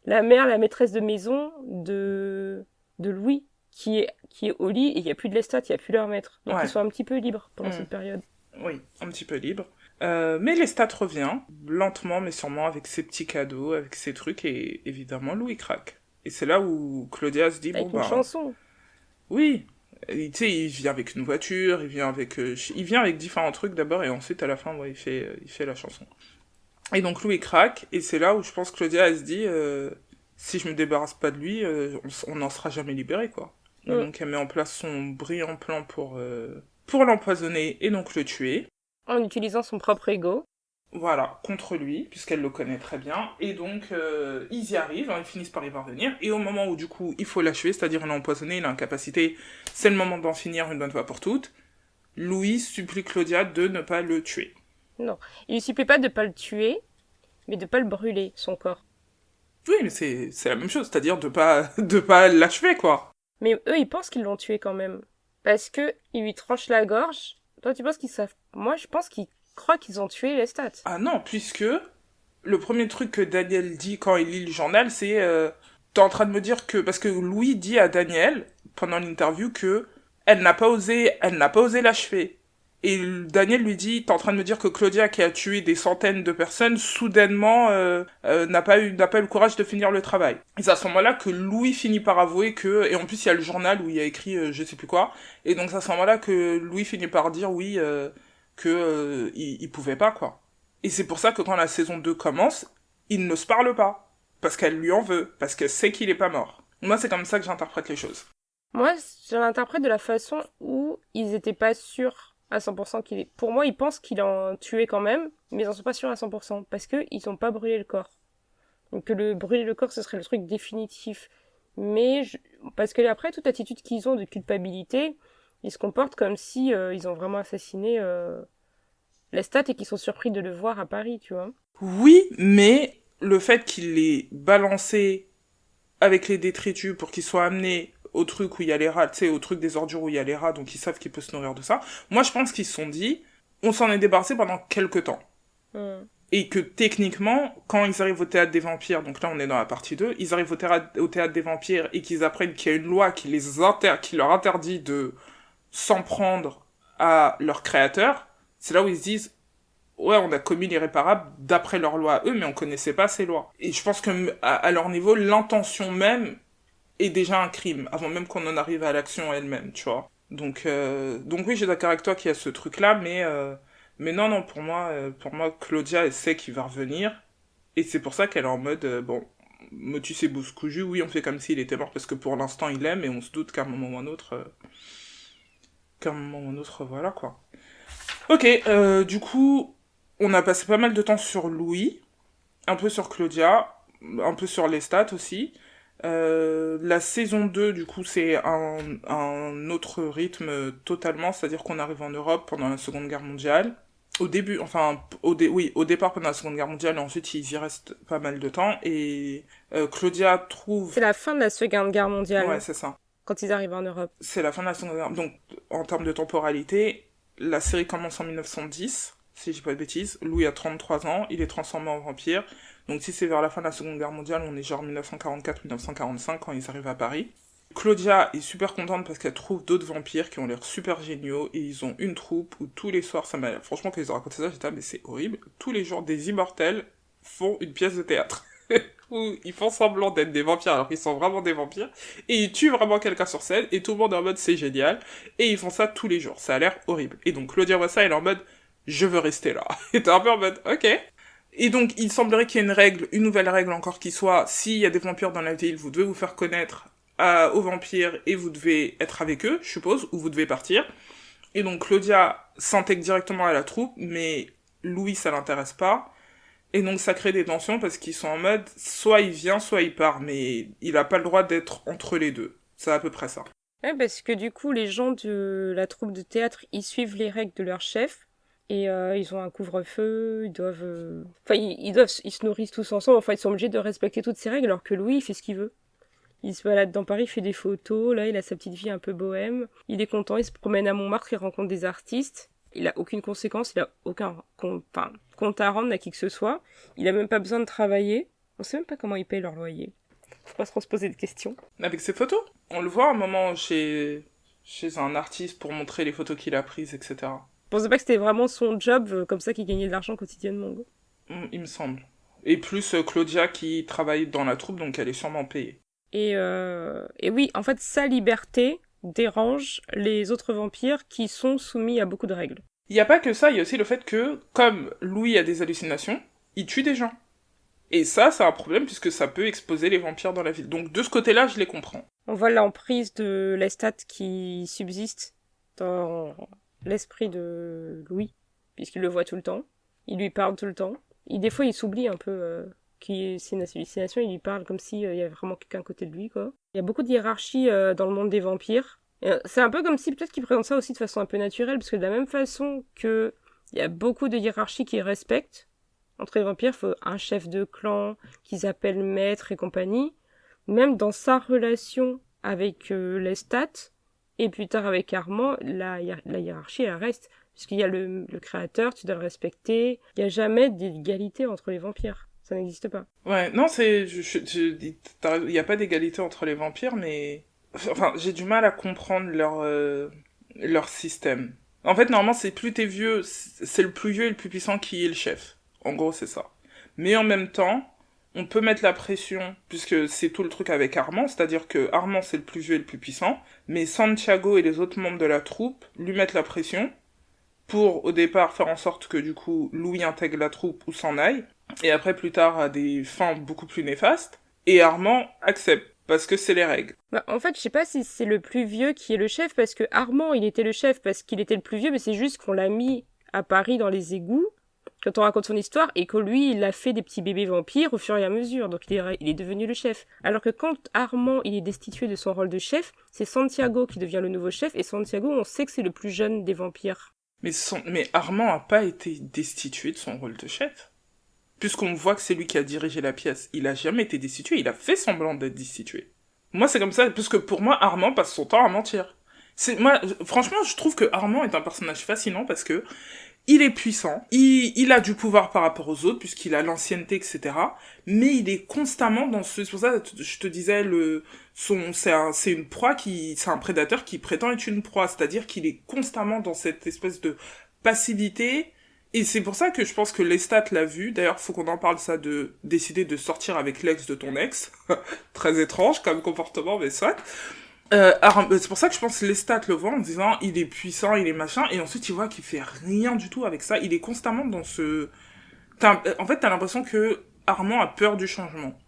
la mère, la maîtresse de maison de Louis, qui est au lit, et il n'y a plus de Lestat, il n'y a plus leur maître. Donc
Ouais.
ils sont un petit peu libres pendant cette période.
Oui, un petit peu libre. Mais Lestat revient, lentement mais sûrement, avec ses petits cadeaux, avec ses trucs, et évidemment Louis craque. Et c'est là où Claudia se dit,
Avec
bon
une
bah...
chanson.
Oui, tu sais, il vient avec une voiture, il vient avec différents trucs d'abord, et ensuite à la fin, ouais, il fait la chanson. Et donc Louis craque, et c'est là où je pense que Claudia, elle se dit, si je me débarrasse pas de lui, on n'en sera jamais libéré, quoi. Et donc elle met en place son brillant plan pour l'empoisonner et donc le tuer.
En utilisant son propre ego.
Voilà, contre lui, puisqu'elle le connaît très bien. Et donc, ils y arrivent, hein, ils finissent par y parvenir. Et au moment où, du coup, il faut l'achever, c'est-à-dire il est empoisonné, il est incapacité, c'est le moment d'en finir une bonne fois pour toutes. Louis supplie Claudia de ne pas le tuer.
Non, il ne supplie pas de ne pas le tuer, mais de ne pas le brûler, son corps.
Oui, mais c'est la même chose, c'est-à-dire de pas l'achever, quoi.
Mais eux, ils pensent qu'ils l'ont tué quand même. Parce que ils lui tranchent la gorge. Toi, tu penses qu'ils savent... Moi, je pense qu'ils croient qu'ils ont tué Lestat.
Ah non, puisque le premier truc que Daniel dit quand il lit le journal, c'est t'es en train de me dire que parce que Louis dit à Daniel pendant l'interview que elle n'a pas osé l'achever. Et Daniel lui dit, t'es en train de me dire que Claudia, qui a tué des centaines de personnes, soudainement n'a pas eu le courage de finir le travail. Et c'est à ce moment-là que Louis finit par avouer que, et en plus il y a le journal où il y a écrit je sais plus quoi, et donc c'est à ce moment-là que Louis finit par dire oui, que il pouvait pas, quoi. Et c'est pour ça que quand la saison 2 commence, il ne se parle pas. Parce qu'elle lui en veut, parce qu'elle sait qu'il est pas mort. Moi, c'est comme ça que j'interprète les choses.
Moi, je l'interprète de la façon où ils étaient pas sûrs à 100% qu'il est... Pour moi, ils pensent qu'il a tué quand même, mais ils en sont pas sûrs à 100%, parce qu'ils ont pas brûlé le corps. Donc que brûler le corps, ce serait le truc définitif. Mais parce que après, toute attitude qu'ils ont de culpabilité, ils se comportent comme si ils ont vraiment assassiné Lestat et qu'ils sont surpris de le voir à Paris, tu vois.
Oui, mais le fait qu'il l'ait balancé avec les détritus pour qu'il soit amené au truc où il y a les rats, tu sais, au truc des ordures où il y a les rats, donc ils savent qu'il peut se nourrir de ça. Moi, je pense qu'ils se sont dit, on s'en est débarrassé pendant quelques temps. Et que techniquement, quand ils arrivent au théâtre des vampires, donc là on est dans la partie 2, ils arrivent au théâtre des vampires et qu'ils apprennent qu'il y a une loi qui leur interdit de s'en prendre à leur créateur, c'est là où ils se disent ouais, on a commis l'irréparable d'après leurs lois à eux, mais on connaissait pas ces lois. Et je pense que à leur niveau, l'intention même est déjà un crime, avant même qu'on en arrive à l'action elle-même, tu vois. Donc oui, j'ai d'accord avec toi qu'il y a ce truc-là, mais non, pour moi, Claudia, elle sait qu'il va revenir, et c'est pour ça qu'elle est en mode, bon, motus et bouscouju, oui, on fait comme s'il était mort, parce que pour l'instant, il aime, et on se doute qu'à un moment ou un autre, voilà, quoi. Ok, du coup, on a passé pas mal de temps sur Louis, un peu sur Claudia, un peu sur Lestat aussi. La saison 2, du coup, c'est un autre rythme totalement, c'est-à-dire qu'on arrive en Europe pendant la Seconde Guerre mondiale. Au début, enfin, oui, au départ pendant la Seconde Guerre mondiale, et ensuite ils y restent pas mal de temps, et Claudia trouve...
C'est la fin de la Seconde Guerre mondiale,
Ouais,
hein,
c'est ça.
quand ils arrivent en Europe.
C'est la fin de la Seconde Guerre. Donc, en termes de temporalité, la série commence en 1910, si je dis pas de bêtises. Louis a 33 ans, il est transformé en vampire. Donc si c'est vers la fin de la Seconde Guerre mondiale, on est genre 1944-1945 quand ils arrivent à Paris. Claudia est super contente parce qu'elle trouve d'autres vampires qui ont l'air super géniaux et ils ont une troupe où tous les soirs, ça m'a... Franchement, quand ils ont raconté ça, j'étais mais c'est horrible. Tous les jours, des immortels font une pièce de théâtre. Où ils font semblant d'être des vampires alors qu'ils sont vraiment des vampires, et ils tuent vraiment quelqu'un sur scène, et tout le monde est en mode c'est génial, et ils font ça tous les jours, ça a l'air horrible. Et donc Claudia voit ça, elle est en mode je veux rester là. Et t'es un peu en mode ok. Et donc il semblerait qu'il y ait une nouvelle règle encore qui soit, s'il y a des vampires dans la ville, vous devez vous faire connaître aux vampires, et vous devez être avec eux, je suppose, ou vous devez partir. Et donc Claudia s'intègre directement à la troupe, mais Louis ça l'intéresse pas. Et donc ça crée des tensions parce qu'ils sont en mode soit il vient, soit il part, mais il a pas le droit d'être entre les deux. C'est à peu près ça.
Ouais, parce que du coup, les gens de la troupe de théâtre, ils suivent les règles de leur chef. Et ils ont un couvre-feu, ils doivent... Enfin, ils se nourrissent tous ensemble, enfin, ils sont obligés de respecter toutes ces règles, alors que Louis, il fait ce qu'il veut. Il se balade dans Paris, il fait des photos, là, il a sa petite vie un peu bohème. Il est content, il se promène à Montmartre, il rencontre des artistes. Il a aucune conséquence, il a aucun compte à rendre à qui que ce soit. Il a même pas besoin de travailler. On sait même pas comment ils payent leur loyer. Faut pas trop se poser de questions.
Avec ses photos, on le voit un moment chez un artiste pour montrer les photos qu'il a prises, etc.
Je pensais pas que c'était vraiment son job, comme ça, qu'il gagnait de l'argent quotidiennement.
Il me semble. Et plus Claudia qui travaille dans la troupe, donc elle est sûrement payée.
Et oui, en fait, sa liberté dérange les autres vampires qui sont soumis à beaucoup de règles.
Il n'y a pas que ça, il y a aussi le fait que, comme Louis a des hallucinations, il tue des gens. Et ça, c'est un problème puisque ça peut exposer les vampires dans la ville. Donc de ce côté-là, je les comprends.
On voit l'emprise de Lestat qui subsiste dans l'esprit de Louis, puisqu'il le voit tout le temps. Il lui parle tout le temps. Et des fois, il s'oublie un peu c'est une hallucination. Il lui parle comme s'il y avait vraiment quelqu'un à côté de lui, quoi. Il y a beaucoup de hiérarchie dans le monde des vampires. C'est un peu comme si peut-être qu'il présente ça aussi de façon un peu naturelle, parce que de la même façon que il y a beaucoup de hiérarchies qu'ils respectent, entre les vampires, il faut un chef de clan qu'ils appellent maître et compagnie. Même dans sa relation avec Lestat, et plus tard avec Armand, la hiérarchie, elle reste. Puisqu'il y a le créateur, tu dois le respecter. Il n'y a jamais d'égalité entre les vampires. Ça n'existe pas.
Ouais, non, il n'y a pas d'égalité entre les vampires, mais... Enfin, j'ai du mal à comprendre leur système. En fait, normalement, c'est plus t'es vieux, c'est le plus vieux et le plus puissant qui est le chef. En gros, c'est ça. Mais en même temps, on peut mettre la pression, puisque c'est tout le truc avec Armand, c'est-à-dire que Armand, c'est le plus vieux et le plus puissant, mais Santiago et les autres membres de la troupe lui mettent la pression pour, au départ, faire en sorte que, du coup, Louis intègre la troupe ou s'en aille, et après, plus tard, à des fins beaucoup plus néfastes, et Armand accepte, parce que c'est les règles.
Bah, en fait, je sais pas si c'est le plus vieux qui est le chef, parce que Armand, il était le chef parce qu'il était le plus vieux, mais c'est juste qu'on l'a mis à Paris dans les égouts, quand on raconte son histoire, et que lui, il a fait des petits bébés vampires au fur et à mesure, donc il est devenu le chef. Alors que quand Armand, il est destitué de son rôle de chef, c'est Santiago qui devient le nouveau chef, et Santiago, on sait que c'est le plus jeune des vampires.
Mais Armand a pas été destitué de son rôle de chef. Puisqu'on voit que c'est lui qui a dirigé la pièce. Il a jamais été destitué, il a fait semblant d'être destitué. Moi, c'est comme ça, parce que pour moi, Armand passe son temps à mentir. Franchement, je trouve que Armand est un personnage fascinant parce que Il est puissant, il a du pouvoir par rapport aux autres, puisqu'il a l'ancienneté, etc. Mais il est constamment dans ce... C'est pour ça que je te disais, c'est une proie c'est un prédateur qui prétend être une proie, c'est-à-dire qu'il est constamment dans cette espèce de passivité. Et c'est pour ça que je pense que Lestat l'a vu. D'ailleurs, faut qu'on en parle, ça, de décider de sortir avec l'ex de ton ex. Très étrange comme comportement, mais soit. C'est pour ça que je pense que Lestat le voit en disant il est puissant, il est machin, et ensuite il voit qu'il fait rien du tout avec ça. Il est constamment dans ce... En fait, t'as l'impression que Armand a peur du changement.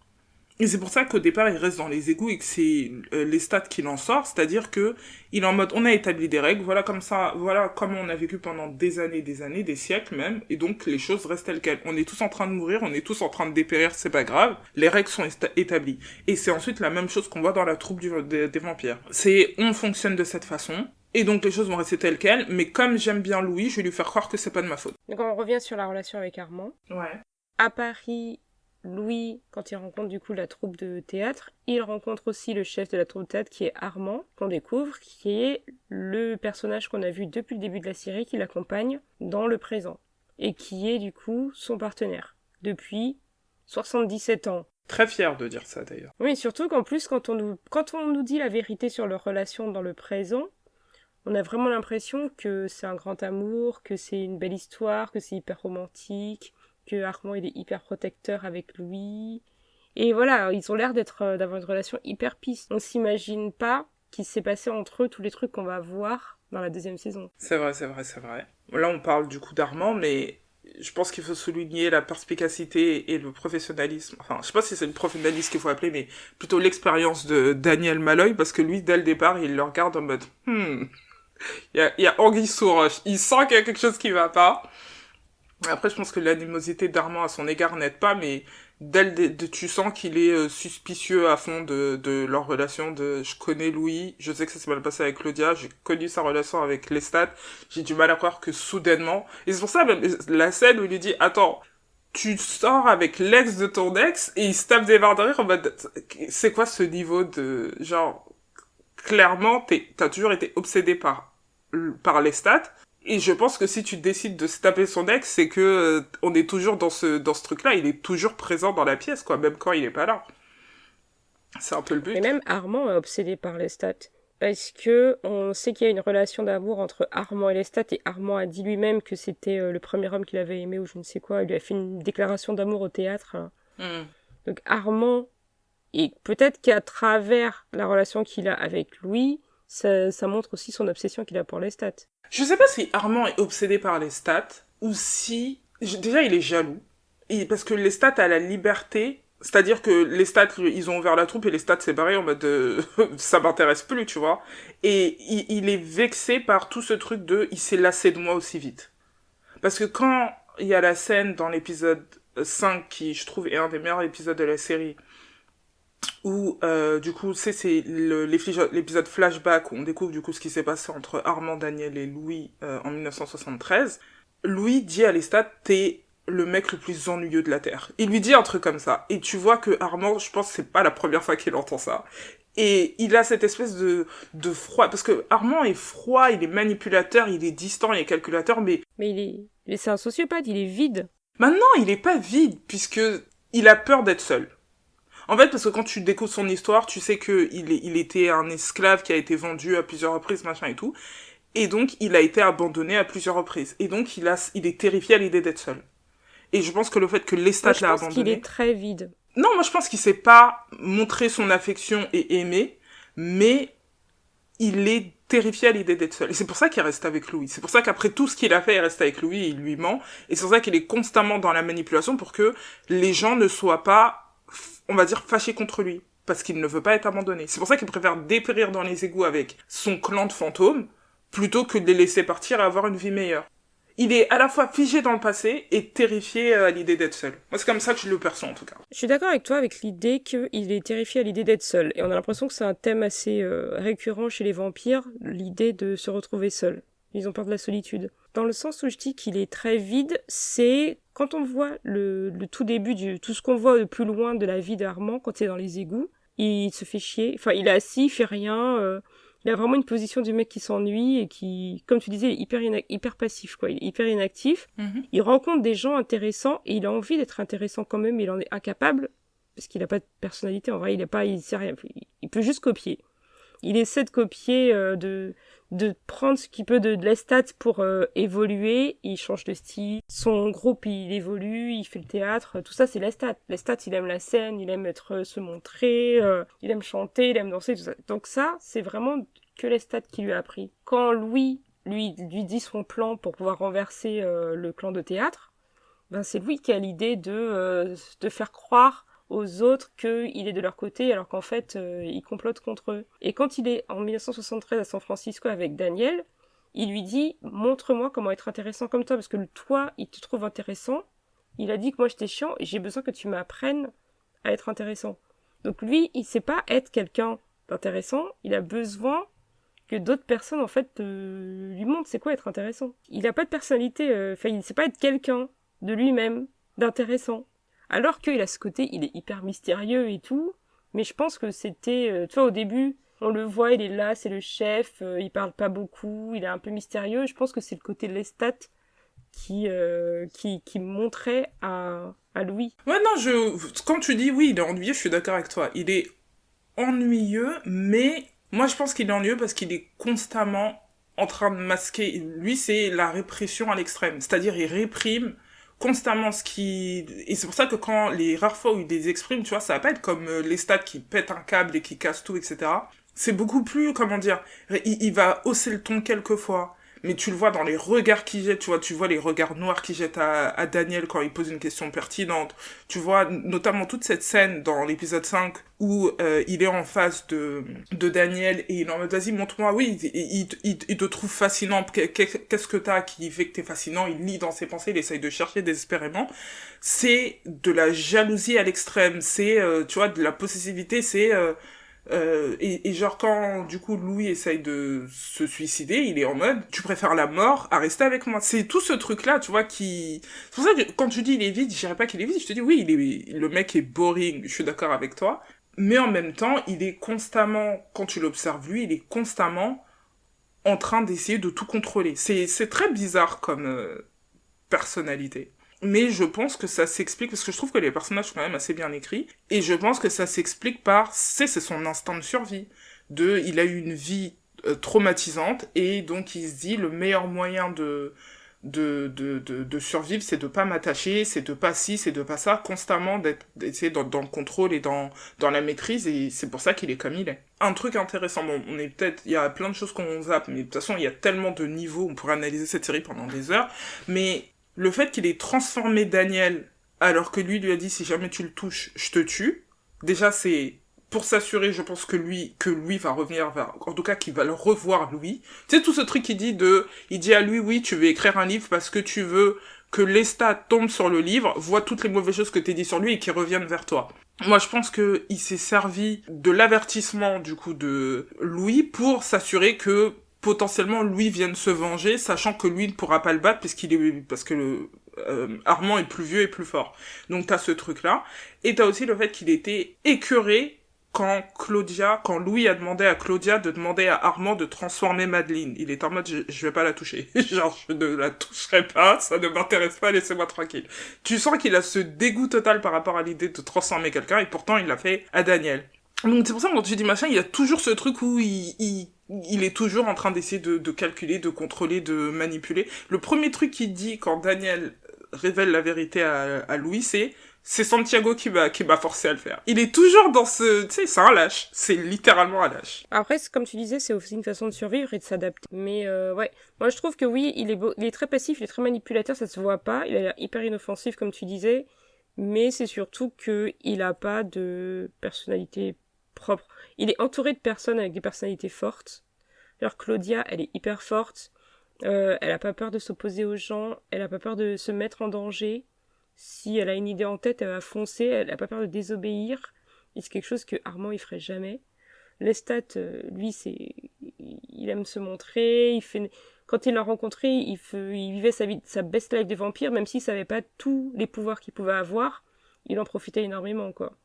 Et c'est pour ça qu'au départ, il reste dans les égouts et que c'est Lestat qui l'en sort, c'est-à-dire que il est en mode, on a établi des règles, voilà comme ça, voilà comment on a vécu pendant des années, des siècles même, et donc les choses restent telles quelles. On est tous en train de mourir, on est tous en train de dépérir, c'est pas grave, les règles sont établies. Et c'est ensuite la même chose qu'on voit dans la troupe des vampires. C'est, on fonctionne de cette façon, et donc les choses vont rester telles quelles, mais comme j'aime bien Louis, je vais lui faire croire que c'est pas de ma faute.
Donc on revient sur la relation avec Armand.
Ouais.
À Paris, Louis, quand il rencontre du coup la troupe de théâtre, il rencontre aussi le chef de la troupe de théâtre qui est Armand, qu'on découvre, qui est le personnage qu'on a vu depuis le début de la série, qui l'accompagne dans le présent, et qui est du coup son partenaire, depuis 77 ans.
Très fier de dire ça d'ailleurs.
Oui, surtout qu'en plus, quand on nous dit la vérité sur leur relation dans le présent, on a vraiment l'impression que c'est un grand amour, que c'est une belle histoire, que c'est hyper romantique, que Armand il est hyper protecteur avec Louis. Et voilà, ils ont l'air d'avoir une relation hyper peace. On s'imagine pas qu'il s'est passé entre eux tous les trucs qu'on va voir dans la deuxième saison.
C'est vrai. Là, on parle du coup d'Armand, mais je pense qu'il faut souligner la perspicacité et le professionnalisme. Enfin, je sais pas si c'est le professionnalisme qu'il faut appeler, mais plutôt l'expérience de Daniel Malloy, parce que lui, dès le départ, il le regarde en mode il y a anguille sous roche. Il sent qu'il y a quelque chose qui va pas. Après, je pense que l'animosité d'Armand à son égard n'aide pas, mais tu sens qu'il est suspicieux à fond de leur relation. Je connais Louis, je sais que ça s'est mal passé avec Claudia, j'ai connu sa relation avec Lestat, j'ai du mal à croire que soudainement... Et c'est pour ça, même, la scène où il lui dit « Attends, tu sors avec l'ex de ton ex ?» et il se tape des barres de rire en mode « C'est quoi ce niveau de... genre... clairement, t'as toujours été obsédé par Lestat. » Et je pense que si tu décides de se taper son ex, c'est que on est toujours dans ce truc-là, il est toujours présent dans la pièce, quoi, même quand il est pas là. C'est un peu le but.
Et même Armand est obsédé par Lestat. Parce que on sait qu'il y a une relation d'amour entre Armand et Lestat, et Armand a dit lui-même que c'était le premier homme qu'il avait aimé ou je ne sais quoi. Il lui a fait une déclaration d'amour au théâtre. Hein. Donc Armand, et peut-être qu'à travers la relation qu'il a avec Louis, ça montre aussi son obsession qu'il a pour Lestat.
Je sais pas si Armand est obsédé par Lestat, ou si... Déjà, il est jaloux. Parce que Lestat a la liberté... C'est-à-dire que Lestat, ils ont ouvert la troupe et Lestat s'est barré en mode ça m'intéresse plus, tu vois. Et il est vexé par tout ce truc de il s'est lassé de moi aussi vite. Parce que quand il y a la scène dans l'épisode 5, qui je trouve est un des meilleurs épisodes de la série, où du coup c'est l'épisode flashback où on découvre du coup ce qui s'est passé entre Armand, Daniel et Louis en 1973. Louis dit à Lestat t'es le mec le plus ennuyeux de la Terre. Il lui dit un truc comme ça. Et tu vois que Armand, je pense que c'est pas la première fois qu'il entend ça. Et il a cette espèce de froid. Parce que Armand est froid, il est manipulateur, il est distant, il est calculateur, mais...
Mais c'est un sociopathe, il est vide.
Maintenant, il est pas vide, puisque il a peur d'être seul. En fait, parce que quand tu découvres son histoire, tu sais que il était un esclave qui a été vendu à plusieurs reprises, machin et tout. Et donc, il a été abandonné à plusieurs reprises. Et donc, il est terrifié à l'idée d'être seul. Et je pense que le fait que Lestat l'a abandonné...
Je pense qu'il est très vide.
Non, moi je pense qu'il sait pas montrer son affection et aimer, mais il est terrifié à l'idée d'être seul. Et c'est pour ça qu'il reste avec Louis. C'est pour ça qu'après tout ce qu'il a fait, il reste avec Louis et il lui ment. Et c'est pour ça qu'il est constamment dans la manipulation pour que les gens ne soient pas, on va dire, fâchés contre lui. Parce qu'il ne veut pas être abandonné. C'est pour ça qu'il préfère dépérir dans les égouts avec son clan de fantômes, plutôt que de les laisser partir et avoir une vie meilleure. Il est à la fois figé dans le passé et terrifié à l'idée d'être seul. Moi, c'est comme ça que je le perçois, en tout cas.
Je suis d'accord avec toi avec l'idée qu'il est terrifié à l'idée d'être seul. Et on a l'impression que c'est un thème assez récurrent chez les vampires, l'idée de se retrouver seul. Ils ont peur de la solitude. Dans le sens où je dis qu'il est très vide, c'est quand on voit le tout début, tout ce qu'on voit le plus loin de la vie d'Armand, quand il est dans les égouts, il se fait chier. Enfin, il est assis, il fait rien... Il a vraiment une position du mec qui s'ennuie et qui, comme tu disais, est hyper passif, quoi. Il est hyper inactif. Il rencontre des gens intéressants et il a envie d'être intéressant quand même, mais il en est incapable parce qu'il n'a pas de personnalité. En vrai, il sait rien. Il peut juste copier. Il essaie de copier, de prendre ce qu'il peut de Lestat pour évoluer. Il change de style. Son groupe, il évolue, il fait le théâtre. Tout ça, c'est Lestat. Lestat, il aime la scène, il aime se montrer, il aime chanter, il aime danser, tout ça. Donc ça, c'est vraiment que Lestat qui lui a appris. Quand Louis lui dit son plan pour pouvoir renverser le clan de théâtre, ben c'est Louis qui a l'idée de faire croire aux autres qu'il est de leur côté alors qu'en fait il complote contre eux. Et quand il est en 1973 à San Francisco avec Daniel, il lui dit montre-moi comment être intéressant comme toi parce que toi il te trouve intéressant. Il a dit que moi j'étais chiant et j'ai besoin que tu m'apprennes à être intéressant. Donc lui il sait pas être quelqu'un d'intéressant, il a besoin que d'autres personnes en fait lui montrent c'est quoi être intéressant. Il a pas de personnalité, il sait pas être quelqu'un de lui-même d'intéressant. Alors qu'il a ce côté, il est hyper mystérieux et tout, mais je pense que c'était, tu vois, au début, on le voit, il est là, c'est le chef, il parle pas beaucoup, il est un peu mystérieux, je pense que c'est le côté Lestat qui montrait à Louis.
Ouais, non, quand tu dis oui, il est ennuyeux, je suis d'accord avec toi. Il est ennuyeux, mais moi je pense qu'il est ennuyeux parce qu'il est constamment en train de masquer. Lui, c'est la répression à l'extrême. C'est-à-dire, il réprime constamment ce qui... Et c'est pour ça que quand les rares fois où il les exprime, tu vois, ça va pas être comme les stats qui pètent un câble et qui cassent tout, etc. C'est beaucoup plus, comment dire, il va hausser le ton quelquefois. Mais tu le vois dans les regards qu'il jette, tu vois les regards noirs qu'il jette à Daniel quand il pose une question pertinente. Tu vois notamment toute cette scène dans l'épisode 5 où il est en face de Daniel et il est en mode vas-y montre-moi, oui, il te trouve fascinant, qu'est-ce que t'as qui fait que t'es fascinant, il lit dans ses pensées, il essaye de chercher désespérément. C'est de la jalousie à l'extrême, c'est, tu vois, de la possessivité, c'est... et genre quand du coup Louis essaye de se suicider, il est en mode tu préfères la mort à rester avec moi. C'est tout ce truc là, tu vois, qui... C'est pour ça que quand tu dis il est vide, je dirais pas qu'il est vide, je te dis oui, le mec est boring, je suis d'accord avec toi, mais en même temps il est constamment, quand tu l'observes lui, il est constamment en train d'essayer de tout contrôler. C'est très bizarre comme personnalité. Mais je pense que ça s'explique, parce que je trouve que les personnages sont quand même assez bien écrits, et je pense que ça s'explique par, c'est son instinct de survie. Il a eu une vie traumatisante, et donc il se dit, le meilleur moyen de survivre, c'est de pas m'attacher, c'est de pas ci, c'est de pas ça, constamment d'essayer dans le contrôle et dans la maîtrise, et c'est pour ça qu'il est comme il est. Un truc intéressant, bon, il y a plein de choses qu'on zappe, mais de toute façon, il y a tellement de niveaux, on pourrait analyser cette série pendant des heures, mais le fait qu'il ait transformé Daniel, alors que lui a dit si jamais tu le touches, je te tue, déjà c'est pour s'assurer, je pense que lui va revenir en tout cas qu'il va le revoir lui. Tu sais, tout ce truc qu'il dit à lui, oui, tu veux écrire un livre parce que tu veux que Lestat tombe sur le livre, voit toutes les mauvaises choses que t'as dit sur lui et qu'il revienne vers toi. Moi, je pense que il s'est servi de l'avertissement, du coup, de Louis pour s'assurer que potentiellement Louis vienne se venger, sachant que lui ne pourra pas le battre parce que Armand est plus vieux et plus fort. Donc t'as ce truc-là. Et t'as aussi le fait qu'il était écœuré quand Louis a demandé à Claudia de demander à Armand de transformer Madeleine. Il est en mode, je vais pas la toucher. Genre, je ne la toucherai pas, ça ne m'intéresse pas, laissez-moi tranquille. Tu sens qu'il a ce dégoût total par rapport à l'idée de transformer quelqu'un, et pourtant il l'a fait à Daniel. Donc c'est pour ça que quand tu dis machin, il y a toujours ce truc où il est toujours en train d'essayer de calculer, de contrôler, de manipuler. Le premier truc qu'il dit quand Daniel révèle la vérité à Louis, c'est Santiago qui m'a forcé à le faire. Il est toujours dans tu sais, c'est un lâche. C'est littéralement un lâche.
Après, comme tu disais, c'est aussi une façon de survivre et de s'adapter. Mais ouais, moi je trouve que oui, il est très passif, il est très manipulateur, ça se voit pas. Il a l'air hyper inoffensif, comme tu disais. Mais c'est surtout qu'il a pas de personnalité propre. Il est entouré de personnes avec des personnalités fortes. Alors Claudia, elle est hyper forte. Elle a pas peur de s'opposer aux gens. Elle a pas peur de se mettre en danger. Si elle a une idée en tête, elle va foncer. Elle a pas peur de désobéir. Et c'est quelque chose que Armand il ferait jamais. Lestat, lui, il aime se montrer. Quand il l'a rencontré, il vivait sa best life de vampire, même s'il savait pas tous les pouvoirs qu'il pouvait avoir. Il en profitait énormément, quoi.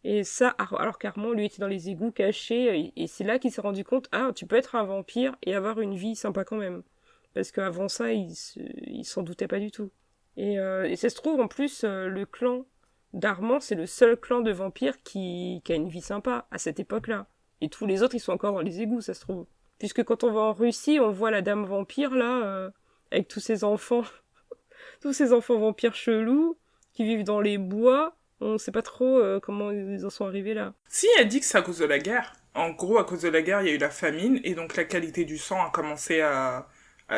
Et ça, alors qu'Armand, lui, était dans les égouts cachés, et c'est là qu'il s'est rendu compte, tu peux être un vampire et avoir une vie sympa quand même. Parce qu'avant ça, il s'en doutait pas du tout. Et ça se trouve, en plus, le clan d'Armand, c'est le seul clan de vampires qui a une vie sympa à cette époque-là. Et tous les autres, ils sont encore dans les égouts, ça se trouve. Puisque quand on va en Russie, on voit la dame vampire, là, avec tous ces enfants, tous ces enfants vampires chelous, qui vivent dans les bois. On sait pas trop comment ils en sont arrivés là.
Si, elle dit que c'est à cause de la guerre. En gros, à cause de la guerre, il y a eu la famine, et donc la qualité du sang a commencé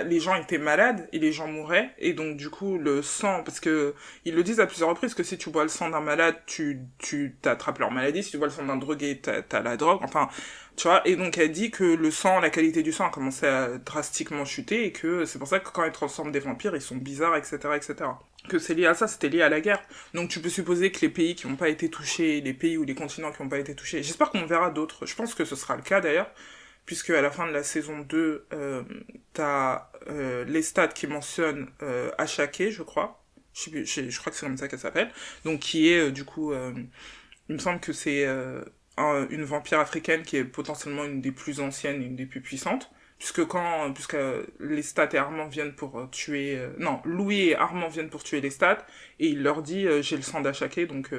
les gens étaient malades, et les gens mouraient, et donc du coup, le sang, parce que ils le disent à plusieurs reprises, que si tu bois le sang d'un malade, tu t'attrapes leur maladie, si tu bois le sang d'un drogué, t'as la drogue, enfin, tu vois, et donc elle dit que le sang, la qualité du sang a commencé à drastiquement chuter, et que c'est pour ça que quand ils transforment des vampires, ils sont bizarres, etc., etc. Que c'est lié à ça, c'était lié à la guerre. Donc tu peux supposer que les pays qui n'ont pas été touchés, les pays ou les continents qui n'ont pas été touchés, j'espère qu'on verra d'autres, je pense que ce sera le cas d'ailleurs, puisque à la fin de la saison 2, t'as Lestat qui mentionne Ashake, je crois. Je crois que c'est comme ça qu'elle s'appelle. Donc qui est du coup, il me semble que c'est une vampire africaine qui est potentiellement une des plus anciennes et une des plus puissantes. Puisque Lestat et Armand viennent pour tuer... non, Louis et Armand viennent pour tuer Lestat, et il leur dit j'ai le sang d'Ashake, donc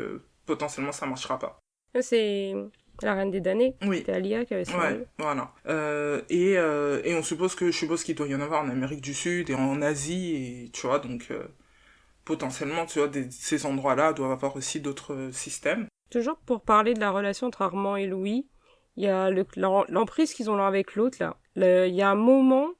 potentiellement ça marchera pas.
C'est la reine des damnés.
Oui.
C'était Alia qui avait son
Ouais,
rôle.
voilà. Et je suppose qu'il doit y en avoir en Amérique du Sud et en Asie, et tu vois, donc potentiellement, tu vois, ces endroits-là doivent avoir aussi d'autres systèmes.
Toujours pour parler de la relation entre Armand et Louis, il y a l'emprise qu'ils ont l'un avec l'autre, là. Il y a un moment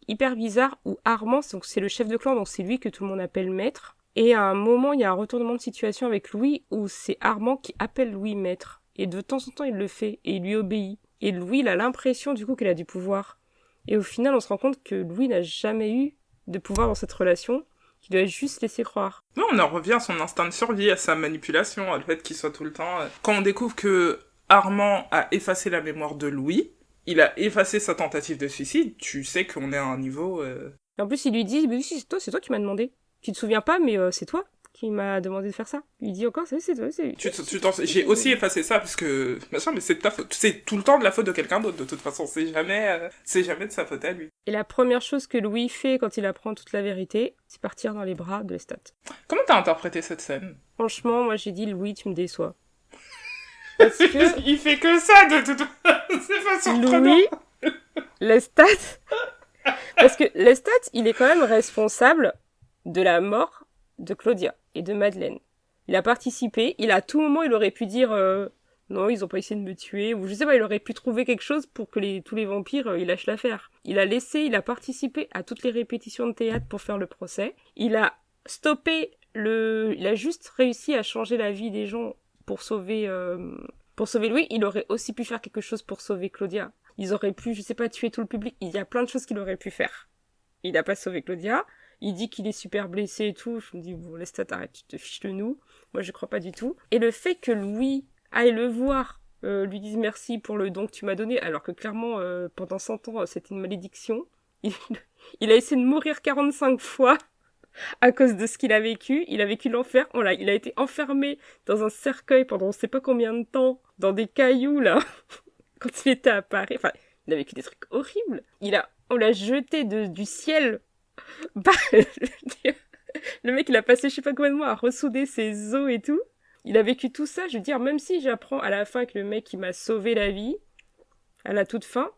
hyper bizarre, où Armand, donc c'est le chef de clan, donc c'est lui que tout le monde appelle maître. Et à un moment, il y a un retournement de situation avec Louis, où c'est Armand qui appelle Louis maître. Et de temps en temps, il le fait, et il lui obéit. Et Louis, il a l'impression, du coup, qu'il a du pouvoir. Et au final, on se rend compte que Louis n'a jamais eu de pouvoir dans cette relation, qu'il doit juste laisser croire.
Non, on en revient à son instinct de survie, à sa manipulation, à le fait qu'il soit tout le temps... Quand on découvre que Armand a effacé la mémoire de Louis, il a effacé sa tentative de suicide, tu sais qu'on est à un niveau...
Et en plus, il lui dit, mais si, c'est toi qui m'as demandé. Tu te souviens pas, mais c'est toi qui m'a demandé de faire ça. Il dit encore, c'est toi,
J'ai aussi effacé ça, parce que... Machin, mais c'est de ta faute. C'est tout le temps de la faute de quelqu'un d'autre, de toute façon. C'est jamais de sa faute à lui.
Et la première chose que Louis fait quand il apprend toute la vérité, c'est partir dans les bras de Lestat.
Comment t'as interprété cette scène ?
Franchement, moi j'ai dit, Louis, tu me déçois. Parce que...
il fait que ça, de toute façon. C'est pas surprenant.
Louis, Lestat... Parce que Lestat, il est quand même responsable de la mort de Claudia et de Madeleine. Il a participé, à tout moment, il aurait pu dire non, ils ont pas essayé de me tuer, ou je sais pas, il aurait pu trouver quelque chose pour que tous les vampires, ils lâchent l'affaire. Il a participé à toutes les répétitions de théâtre pour faire le procès. Il a juste réussi à changer la vie des gens pour sauver Louis. Il aurait aussi pu faire quelque chose pour sauver Claudia. Ils auraient pu, je sais pas, tuer tout le public. Il y a plein de choses qu'il aurait pu faire. Il n'a pas sauvé Claudia. Il dit qu'il est super blessé et tout. Je me dis, bon, Lestat, arrête, tu te fiches de nous. Moi, je crois pas du tout. Et le fait que Louis aille le voir, lui dise merci pour le don que tu m'as donné, alors que clairement, pendant 100 ans, c'était une malédiction. Il a essayé de mourir 45 fois à cause de ce qu'il a vécu. Il a vécu l'enfer. Il a été enfermé dans un cercueil pendant on sait pas combien de temps, dans des cailloux, là, quand il était à Paris. Enfin, il a vécu des trucs horribles. On l'a jeté du ciel. Bah, le mec, il a passé je sais pas combien de mois à ressouder ses os et tout. Il a vécu tout ça. Je veux dire, même si j'apprends à la fin que le mec, il m'a sauvé la vie, à la toute fin,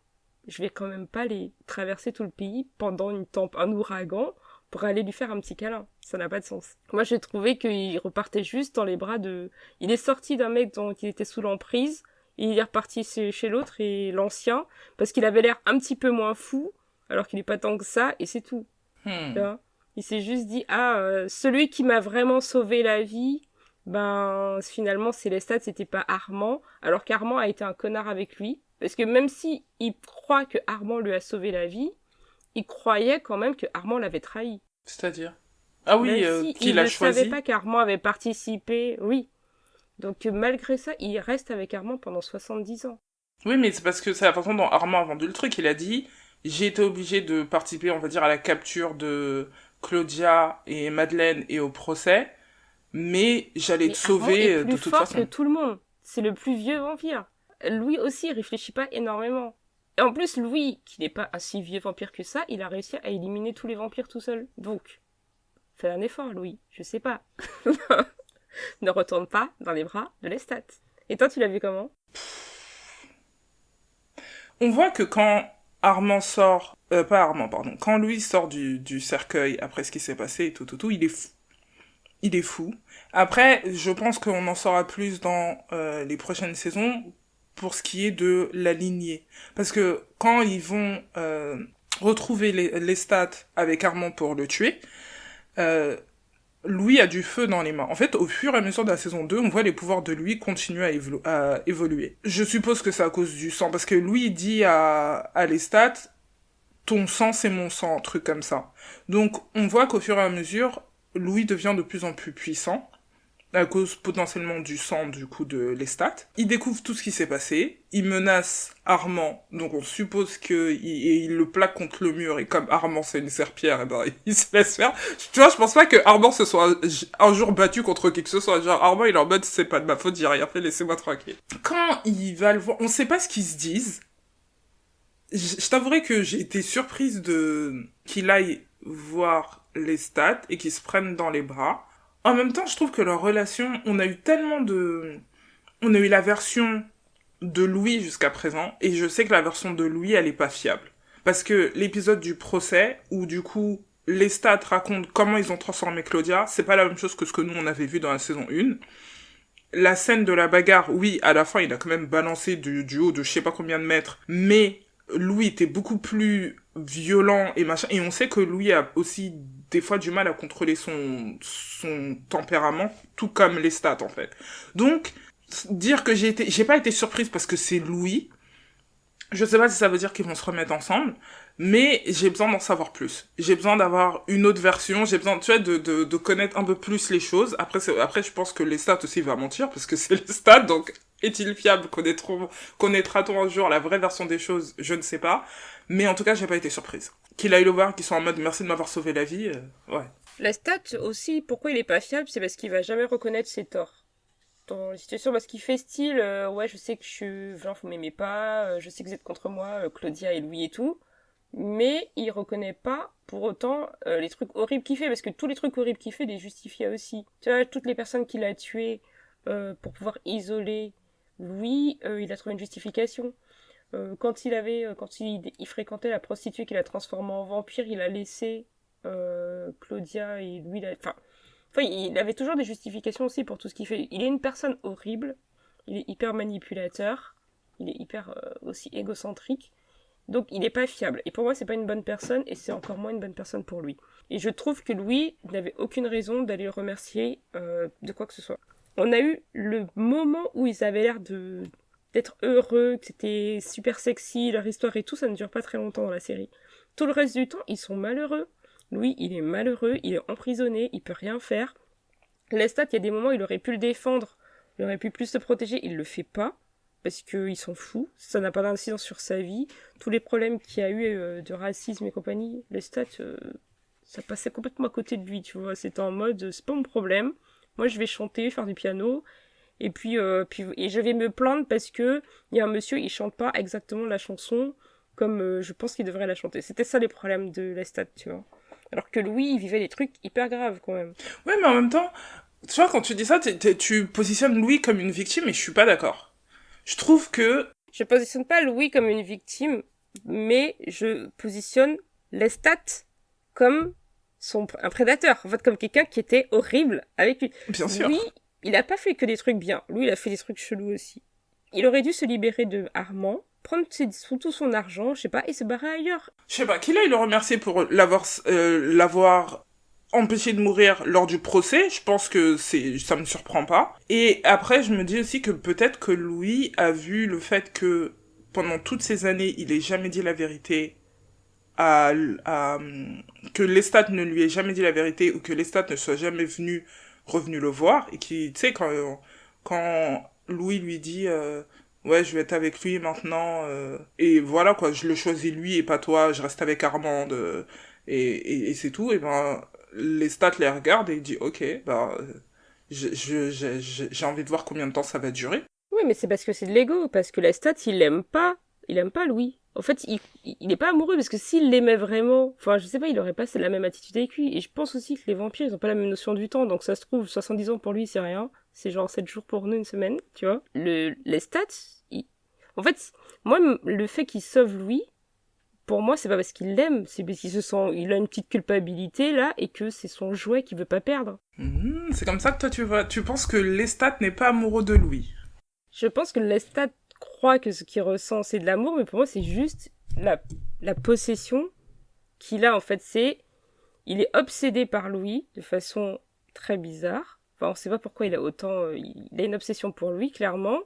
je vais quand même pas les traverser tout le pays pendant un ouragan pour aller lui faire un petit câlin. Ça n'a pas de sens. Moi, j'ai trouvé qu'il repartait juste dans les bras de... Il est sorti d'un mec dont il était sous l'emprise, et il est reparti chez l'autre, et l'ancien, parce qu'il avait l'air un petit peu moins fou, alors qu'il est pas tant que ça, et c'est tout. Il s'est juste dit, celui qui m'a vraiment sauvé la vie, finalement, c'est Lestat, c'était pas Armand, alors qu'Armand a été un connard avec lui. Parce que même si il croit que Armand lui a sauvé la vie, il croyait quand même que Armand l'avait trahi.
C'est-à-dire ? Ah oui, qu'il a choisi. Il ne savait
pas qu'Armand avait participé, oui. Donc malgré ça, il reste avec Armand pendant 70 ans.
Oui, mais c'est parce que c'est la façon dont Armand a vendu le truc. Il a dit, j'ai été obligé de participer, on va dire, à la capture de Claudia et Madeleine et au procès, mais j'allais te
Mais Armand est
sauver
plus
de toute
fort que
façon.
tout le monde. C'est le plus vieux vampire. Louis aussi, il réfléchit pas énormément. Et en plus, Louis, qui n'est pas un si vieux vampire que ça, il a réussi à éliminer tous les vampires tout seul. Donc, fais un effort, Louis. Je sais pas. Ne retourne pas dans les bras de Lestat. Et toi, tu l'as vu comment?
On voit que quand Armand sort, pas Armand, pardon, quand Louis sort du cercueil après ce qui s'est passé et tout, il est fou. Il est fou. Après, je pense qu'on en saura plus dans les prochaines saisons pour ce qui est de la lignée. Parce que quand ils vont retrouver les stats avec Armand pour le tuer, euh, Louis a du feu dans les mains. En fait, au fur et à mesure de la saison 2, on voit les pouvoirs de Louis continuer à évoluer. Je suppose que c'est à cause du sang, parce que Louis dit à Lestat, ton sang c'est mon sang, un truc comme ça. Donc on voit qu'au fur et à mesure, Louis devient de plus en plus puissant, à cause potentiellement du sang du coup de Lestat. Il découvre tout ce qui s'est passé, il menace Armand, donc on suppose il le plaque contre le mur, et comme Armand c'est une serpillère, et ben il se laisse faire. Tu vois, je pense pas que Armand se soit un jour battu contre qui que ce soit, genre Armand il est en mode c'est pas de ma faute, j'ai rien fait, laissez-moi tranquille. Quand il va le voir, on sait pas ce qu'ils se disent, je t'avouerai que j'ai été surprise de qu'il aille voir les stats et qu'ils se prennent dans les bras. En même temps, je trouve que leur relation, on a eu tellement de... On a eu la version de Louis jusqu'à présent, et je sais que la version de Louis, elle est pas fiable. Parce que l'épisode du procès, où du coup, les stats racontent comment ils ont transformé Claudia, c'est pas la même chose que ce que nous on avait vu dans la saison 1. La scène de la bagarre, oui, à la fin, il a quand même balancé du haut de je sais pas combien de mètres, mais Louis était beaucoup plus violent et machin, et on sait que Louis a aussi des fois du mal à contrôler son tempérament, tout comme les stats, en fait. Donc, dire que j'ai pas été surprise parce que c'est Louis, je sais pas si ça veut dire qu'ils vont se remettre ensemble, mais j'ai besoin d'en savoir plus. J'ai besoin d'avoir une autre version, j'ai besoin, tu vois, de connaître un peu plus les choses. Après, je pense que les stats aussi va mentir, parce que c'est les stats, donc est-il fiable, connaîtra-t-on un jour la vraie version des choses, je ne sais pas. Mais en tout cas, j'ai pas été surprise. Qu'il aille le voir, qu'ils soient en mode merci de m'avoir sauvé la vie, ouais.
Lestat aussi, pourquoi il est pas fiable, c'est parce qu'il va jamais reconnaître ses torts. Dans les situations, parce qu'il fait style, ouais, je sais que je suis, genre, vous m'aimez pas, je sais que vous êtes contre moi, Claudia et Louis et tout, mais il reconnaît pas, pour autant, les trucs horribles qu'il fait, parce que tous les trucs horribles qu'il fait, il les justifie aussi. Tu vois, toutes les personnes qu'il a tuées, pour pouvoir isoler Louis, il a trouvé une justification. Quand il fréquentait la prostituée qu'il a transformée en vampire, il a laissé Claudia et Louis, enfin, il avait toujours des justifications aussi pour tout ce qu'il fait. Il est une personne horrible, il est hyper manipulateur, il est hyper aussi égocentrique, donc il n'est pas fiable. Et pour moi, c'est pas une bonne personne, et c'est encore moins une bonne personne pour lui. Et je trouve que Louis n'avait aucune raison d'aller le remercier de quoi que ce soit. On a eu le moment où ils avaient l'air d'être heureux, que c'était super sexy, leur histoire et tout, ça ne dure pas très longtemps dans la série. Tout le reste du temps, ils sont malheureux. Louis, il est malheureux, il est emprisonné, il peut rien faire. Lestat, il y a des moments où il aurait pu le défendre, il aurait pu plus se protéger, il le fait pas, parce qu'il s'en fout, ça n'a pas d'incidence sur sa vie. Tous les problèmes qu'il y a eu de racisme et compagnie, Lestat, ça passait complètement à côté de lui, tu vois. C'était en mode, c'est pas mon problème, moi je vais chanter, faire du piano, et puis je vais me plaindre parce que il y a un monsieur, il chante pas exactement la chanson comme je pense qu'il devrait la chanter. C'était ça les problèmes de Lestat, tu vois. Alors que Louis, il vivait des trucs hyper graves quand même.
Ouais, mais en même temps, tu vois, quand tu dis ça, tu positionnes Louis comme une victime, et je suis pas d'accord. Je trouve que...
Je positionne pas Louis comme une victime, mais je positionne Lestat comme un prédateur. En fait, comme quelqu'un qui était horrible avec lui.
Bien sûr.
Lui, il a pas fait que des trucs bien. Lui, il a fait des trucs chelous aussi. Il aurait dû se libérer de Armand, prendre tout son argent, je sais pas, et se barrer ailleurs.
Je sais pas, qu'il aille le remercier pour l'avoir empêché de mourir lors du procès, je pense que ça me surprend pas. Et après, je me dis aussi que peut-être que Louis a vu le fait que pendant toutes ces années, il ait jamais dit la vérité que Lestat ne lui ait jamais dit la vérité, ou que Lestat ne soit jamais revenu le voir, et qui, tu sais, quand Louis lui dit ouais, je vais être avec lui maintenant, et voilà quoi, je le choisis lui et pas toi, je reste avec Armande, et c'est tout, et ben Lestat les regarde et il dit ok, bah J'ai envie de voir combien de temps ça va durer.
Oui, mais c'est parce que c'est de l'ego, parce que Lestat, il aime pas Louis. En fait, il est pas amoureux, parce que s'il l'aimait vraiment, enfin, je sais pas, il aurait pas la même attitude avec lui. Et je pense aussi que les vampires, ils ont pas la même notion du temps, donc ça se trouve, 70 ans pour lui, c'est rien. C'est genre 7 jours pour nous, une semaine, tu vois. Lestat, en fait, moi, le fait qu'il sauve Louis, pour moi, c'est pas parce qu'il l'aime, c'est parce qu'il se sent, il a une petite culpabilité, là, et que c'est son jouet qu'il veut pas perdre.
C'est comme ça que toi tu vois. Tu penses que Lestat n'est pas amoureux de Louis.
Je pense que Lestat croit que ce qu'il ressent, c'est de l'amour, mais pour moi, c'est juste la possession qu'il a, en fait. Il est obsédé par Louis de façon très bizarre. Enfin, on sait pas pourquoi il a autant... il a une obsession pour Louis, clairement,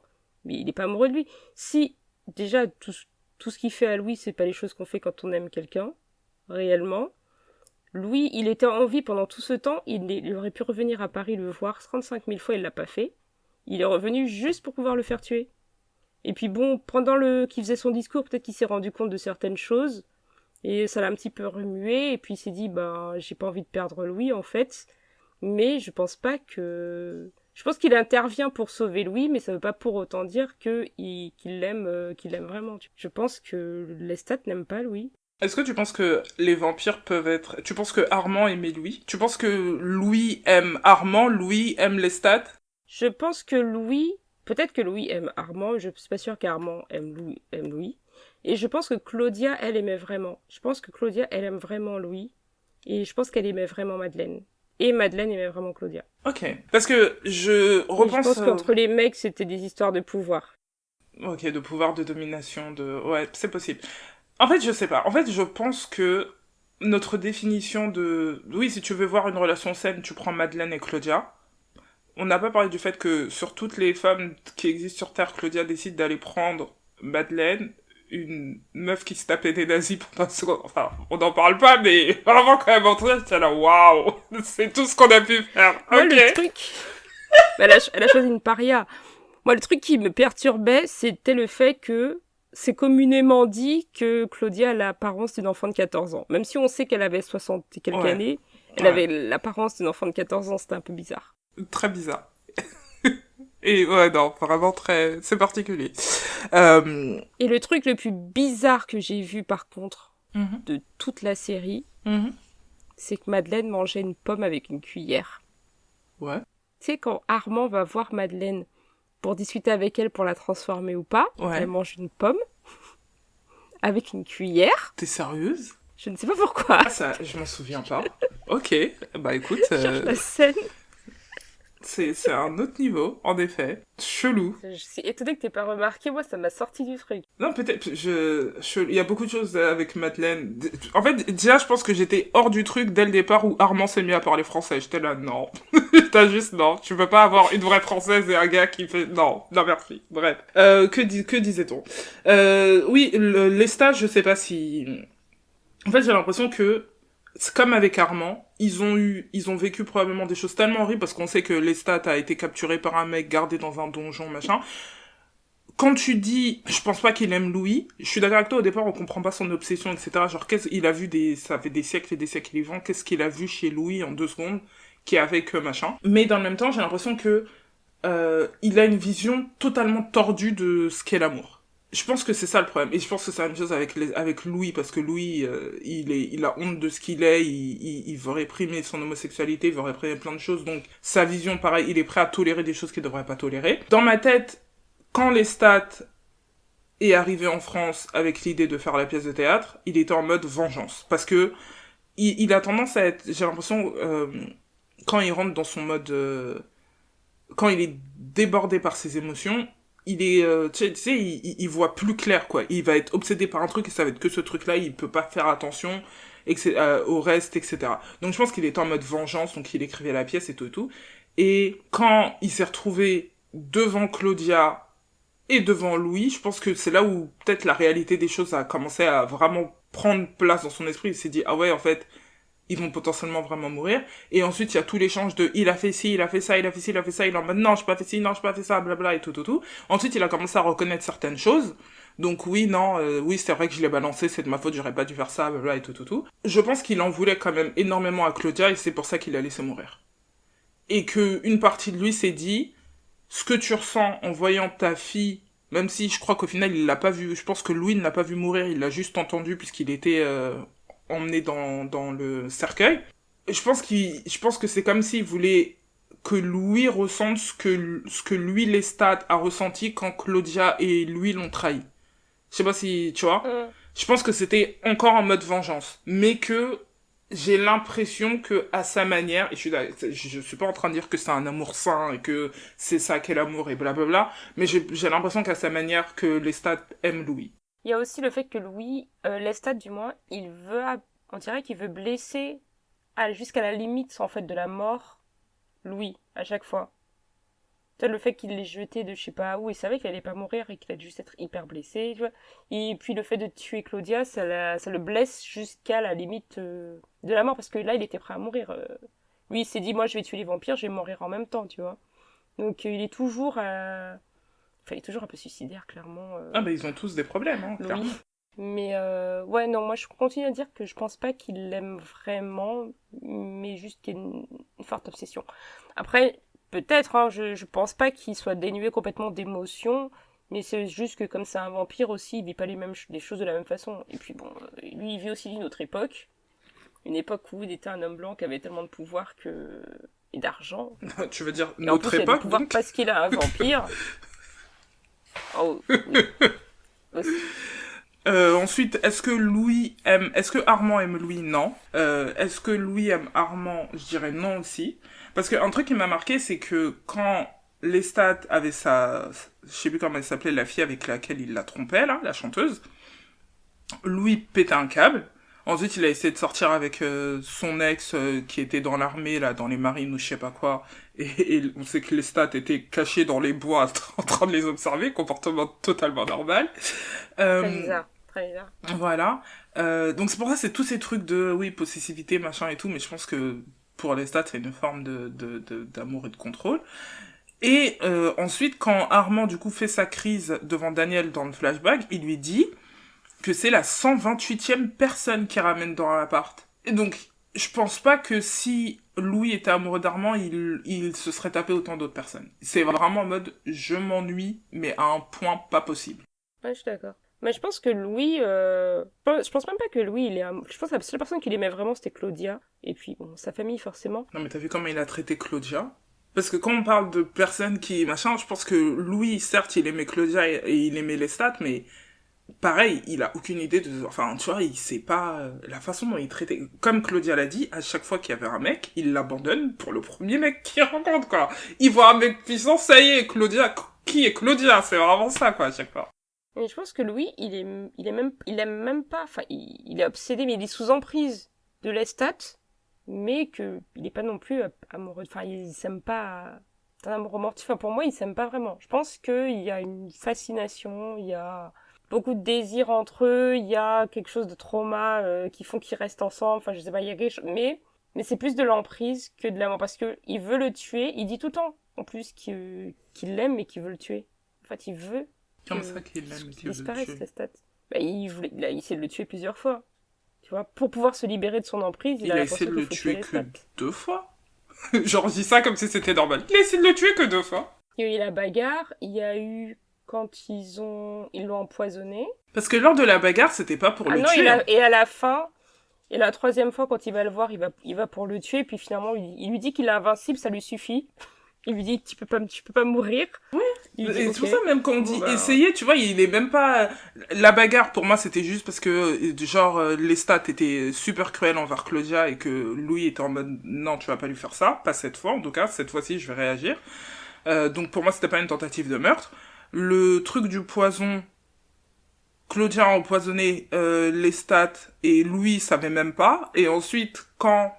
mais il n'est pas amoureux de lui. Si, déjà, tout ce qu'il fait à Louis, c'est pas les choses qu'on fait quand on aime quelqu'un, réellement. Louis, il était en vie pendant tout ce temps, il aurait pu revenir à Paris le voir 35 000 fois, il l'a pas fait. Il est revenu juste pour pouvoir le faire tuer. Et puis bon, pendant qu'il faisait son discours, peut-être qu'il s'est rendu compte de certaines choses, et ça l'a un petit peu remué, et puis il s'est dit, j'ai pas envie de perdre Louis, en fait, mais je pense pas que... Je pense qu'il intervient pour sauver Louis, mais ça veut pas pour autant dire qu'il l'aime vraiment. Je pense que Lestat n'aime pas Louis.
Est-ce que tu penses que les vampires peuvent être... Tu penses que Armand aimait Louis? Tu penses que Louis aime Armand, Louis aime Lestat?
Je pense que Louis... Peut-être que Louis aime Armand, je suis pas sûre qu'Armand aime Louis. Et je pense que Claudia, elle aimait vraiment. Je pense que Claudia, elle aime vraiment Louis. Et je pense qu'elle aimait vraiment Madeleine. Et Madeleine aimait vraiment Claudia.
Ok. Parce que je repense...
Et je pense qu'entre les mecs, c'était des histoires de pouvoir.
Ok, de pouvoir, de domination, de... Ouais, c'est possible. En fait, je sais pas. En fait, je pense que notre définition de... Oui, si tu veux voir une relation saine, tu prends Madeleine et Claudia. On n'a pas parlé du fait que sur toutes les femmes qui existent sur Terre, Claudia décide d'aller prendre Madeleine, une meuf qui se tapait des nazis pendant une seconde. Enfin, on n'en parle pas, mais vraiment quand même entre elles, c'est là, waouh, c'est tout ce qu'on a pu faire.
Moi,
okay.
le truc... elle a choisi une paria. Moi, le truc qui me perturbait, c'était le fait que c'est communément dit que Claudia a l'apparence d'une enfant de 14 ans. Même si on sait qu'elle avait 60 et quelques années, elle avait l'apparence d'une enfant de 14 ans, c'était un peu bizarre.
Très bizarre. Et ouais, non, vraiment très... C'est particulier.
Et le truc le plus bizarre que j'ai vu, par contre, de toute la série, c'est que Madeleine mangeait une pomme avec une cuillère.
Ouais.
Tu sais, quand Armand va voir Madeleine pour discuter avec elle pour la transformer ou pas, elle mange une pomme avec une cuillère.
T'es sérieuse?
Je ne sais pas pourquoi.
Ah, ça, je m'en souviens pas. Ok, bah écoute...
Cherche la scène.
C'est un autre niveau, en effet. Chelou.
Je suis étonnée que t'aies pas remarqué, moi ça m'a sorti du truc.
Non, peut-être, il y a beaucoup de choses avec Madeleine. En fait, déjà, je pense que j'étais hors du truc dès le départ où Armand s'est mis à parler français. J'étais là, non. T'as juste, non. Tu peux pas avoir une vraie française et un gars qui fait, non, merci. Bref. Que disait-on? Oui, les stages, je sais pas si... En fait, j'ai l'impression que, c'est comme avec Armand, ils ont vécu probablement des choses tellement horribles parce qu'on sait que Lestat a été capturé par un mec, gardé dans un donjon, machin. Quand tu dis, je pense pas qu'il aime Louis, je suis d'accord avec toi, au départ, on comprend pas son obsession, etc. Genre, il a vu ça fait des siècles et des siècles qu'il est vivant, qu'est-ce qu'il a vu chez Louis en 2 secondes, qui est avec machin. Mais dans le même temps, j'ai l'impression que, il a une vision totalement tordue de ce qu'est l'amour. Je pense que c'est ça le problème. Et je pense que c'est la même chose avec Louis, parce que Louis, il a honte de ce qu'il est, il veut réprimer son homosexualité, il veut réprimer plein de choses, donc sa vision, pareil, il est prêt à tolérer des choses qu'il devrait pas tolérer. Dans ma tête, quand Lestat est arrivé en France avec l'idée de faire la pièce de théâtre, il était en mode vengeance. Parce que il a tendance à être, j'ai l'impression, quand il rentre dans son mode... quand il est débordé par ses émotions, il est, tu sais, il voit plus clair, quoi. Il va être obsédé par un truc et ça va être que ce truc-là, il peut pas faire attention au reste, etc. Donc je pense qu'il était en mode vengeance, donc il écrivait la pièce et tout et tout. Et quand il s'est retrouvé devant Claudia et devant Louis, je pense que c'est là où peut-être la réalité des choses a commencé à vraiment prendre place dans son esprit. Il s'est dit, ah ouais, en fait, ils vont potentiellement vraiment mourir. Et ensuite, il y a tout l'échange de il a fait ci, il a fait ça, il a fait ci, il a fait ça, il est en mode non, j'ai pas fait ci, non, j'ai pas fait ça, blabla, et tout. Ensuite, il a commencé à reconnaître certaines choses. Donc oui, non, oui, c'est vrai que je l'ai balancé, c'est de ma faute, j'aurais pas dû faire ça, blabla, et tout. Je pense qu'il en voulait quand même énormément à Claudia et c'est pour ça qu'il a laissé mourir. et que une partie de lui s'est dit, ce que tu ressens en voyant ta fille, même si je crois qu'au final il l'a pas vu, je pense que Louis ne l'a pas vu mourir, il l'a juste entendu puisqu'il était emmené dans le cercueil. Je pense que c'est comme s'il voulait que Louis ressente ce que lui, Lestat, a ressenti quand Claudia et lui l'ont trahi. Je sais pas si, tu vois. Je pense que c'était encore en mode vengeance. Mais que j'ai l'impression que, à sa manière, et je suis pas en train de dire que c'est un amour sain et que c'est ça qu'est l'amour et blablabla, mais j'ai l'impression qu'à sa manière que Lestat aime Louis.
Il y a aussi le fait que Louis, Lestat du moins, on dirait qu'il veut blesser jusqu'à la limite en fait de la mort, Louis, à chaque fois. Peut-être le fait qu'il l'ait jeté de je sais pas où, il savait qu'il allait pas mourir et qu'il allait juste être hyper blessé, tu vois. Et puis le fait de tuer Claudia, ça le blesse jusqu'à la limite de la mort, parce que là, il était prêt à mourir. Lui, il s'est dit, moi, je vais tuer les vampires, je vais mourir en même temps, tu vois. Donc il est toujours... Enfin, il est toujours un peu suicidaire, clairement.
Ah bah ils ont tous des problèmes, hein,
Louis.
clairement.
Mais ouais, non, moi je continue à dire que je pense pas qu'il l'aime vraiment, mais juste qu'il y a une forte obsession. Après, peut-être, hein, je pense pas qu'il soit dénué complètement d'émotions, mais c'est juste que comme c'est un vampire aussi, il vit pas les choses de la même façon. Et puis bon, lui il vit aussi d'une autre époque, une époque où il était un homme blanc qui avait tellement de pouvoir et d'argent.
Tu veux dire
Et en plus,
notre
il a du
époque,
pouvoir
donc
parce qu'il a un vampire. Oh, oui. Aussi.
Ensuite, est-ce que Armand aime Louis? Non. Est-ce que Louis aime Armand? Je dirais non aussi. Parce qu'un truc qui m'a marqué, c'est que quand Lestat avait je sais plus comment elle s'appelait, la fille avec laquelle il la trompait, là, la chanteuse, Louis pétait un câble. Ensuite, il a essayé de sortir avec son ex qui était dans l'armée, là, dans les marines ou je sais pas quoi. Et on sait que Lestat était caché dans les bois en train de les observer, comportement totalement normal.
Très bizarre, très bizarre.
Voilà. Donc c'est pour ça, c'est tous ces trucs de, oui, possessivité, machin et tout, mais je pense que pour Lestat, c'est une forme d'amour et de contrôle. Et ensuite, quand Armand, du coup, fait sa crise devant Daniel dans le flashback, il lui dit que c'est la 128e personne qui ramène dans l'appart. Et donc, je pense pas que si Louis était amoureux d'Armand, il se serait tapé autant d'autres personnes. C'est vraiment en mode, je m'ennuie, mais à un point pas possible.
Ouais, je suis d'accord. Mais je pense que Louis, je pense même pas que Louis, je pense que la seule personne qu'il aimait vraiment, c'était Claudia. Et puis, bon, sa famille, forcément.
Non mais t'as vu comment il a traité Claudia? Parce que quand on parle de personnes qui, machin, je pense que Louis, certes, il aimait Claudia et il aimait Lestat, mais pareil, il a aucune idée de... Enfin, tu vois, il sait pas la façon dont il traitait. Comme Claudia l'a dit, à chaque fois qu'il y avait un mec, il l'abandonne pour le premier mec qu'il rencontre, quoi. Il voit un mec puissant, ça y est, Claudia, qui est Claudia? C'est vraiment ça, quoi, à chaque fois.
Et je pense que Louis, il aime même pas, enfin, il est obsédé, mais il est sous emprise de Lestat, mais que il est pas non plus amoureux, enfin, il s'aime pas, c'est un amour romantique, enfin, pour moi, il s'aime pas vraiment. Je pense qu'il y a une fascination, il y a beaucoup de désir entre eux, il y a quelque chose de trauma qui font qu'ils restent ensemble, enfin, je sais pas, il y a quelque chose, mais c'est plus de l'emprise que de l'amour, parce que il veut le tuer, il dit tout le temps, en plus, qu'il l'aime et qu'il veut le tuer. En fait, il veut
Comme ça qu'il l'aime, qu'il veut le
disparaisse,
tuer.
Lestat. Bah, il a essayé de le tuer plusieurs fois. Tu vois, pour pouvoir se libérer de son emprise,
Il a essayé
l'impression
de
qu'il
le
faut tuer
tuer que
Lestat.
2 fois. Genre, je dis ça comme si c'était normal. Il a essayé de le tuer que 2 fois.
Il y a eu la bagarre, il y a eu quand ils l'ont empoisonné.
Parce que lors de la bagarre, c'était pas pour
Ah
le
non,
tuer. Hein.
et à la fin, et la troisième fois, quand il va le voir, il va pour le tuer, puis finalement, il lui dit qu'il est invincible, ça lui suffit. Il lui dit, tu peux pas mourir.
Oui.
Il dit,
Et c'est pour ça, même quand on dit
Bon, bah,
essayer, tu vois, il est même pas... La bagarre, pour moi, c'était juste parce que, genre, Lestat était super cruel envers Claudia et que Louis était en mode, non, tu vas pas lui faire ça. Pas cette fois, en tout cas, cette fois-ci, je vais réagir. Donc, pour moi, c'était pas une tentative de meurtre. Le truc du poison, Claudia a empoisonné Lestat et Louis savait même pas. Et ensuite, quand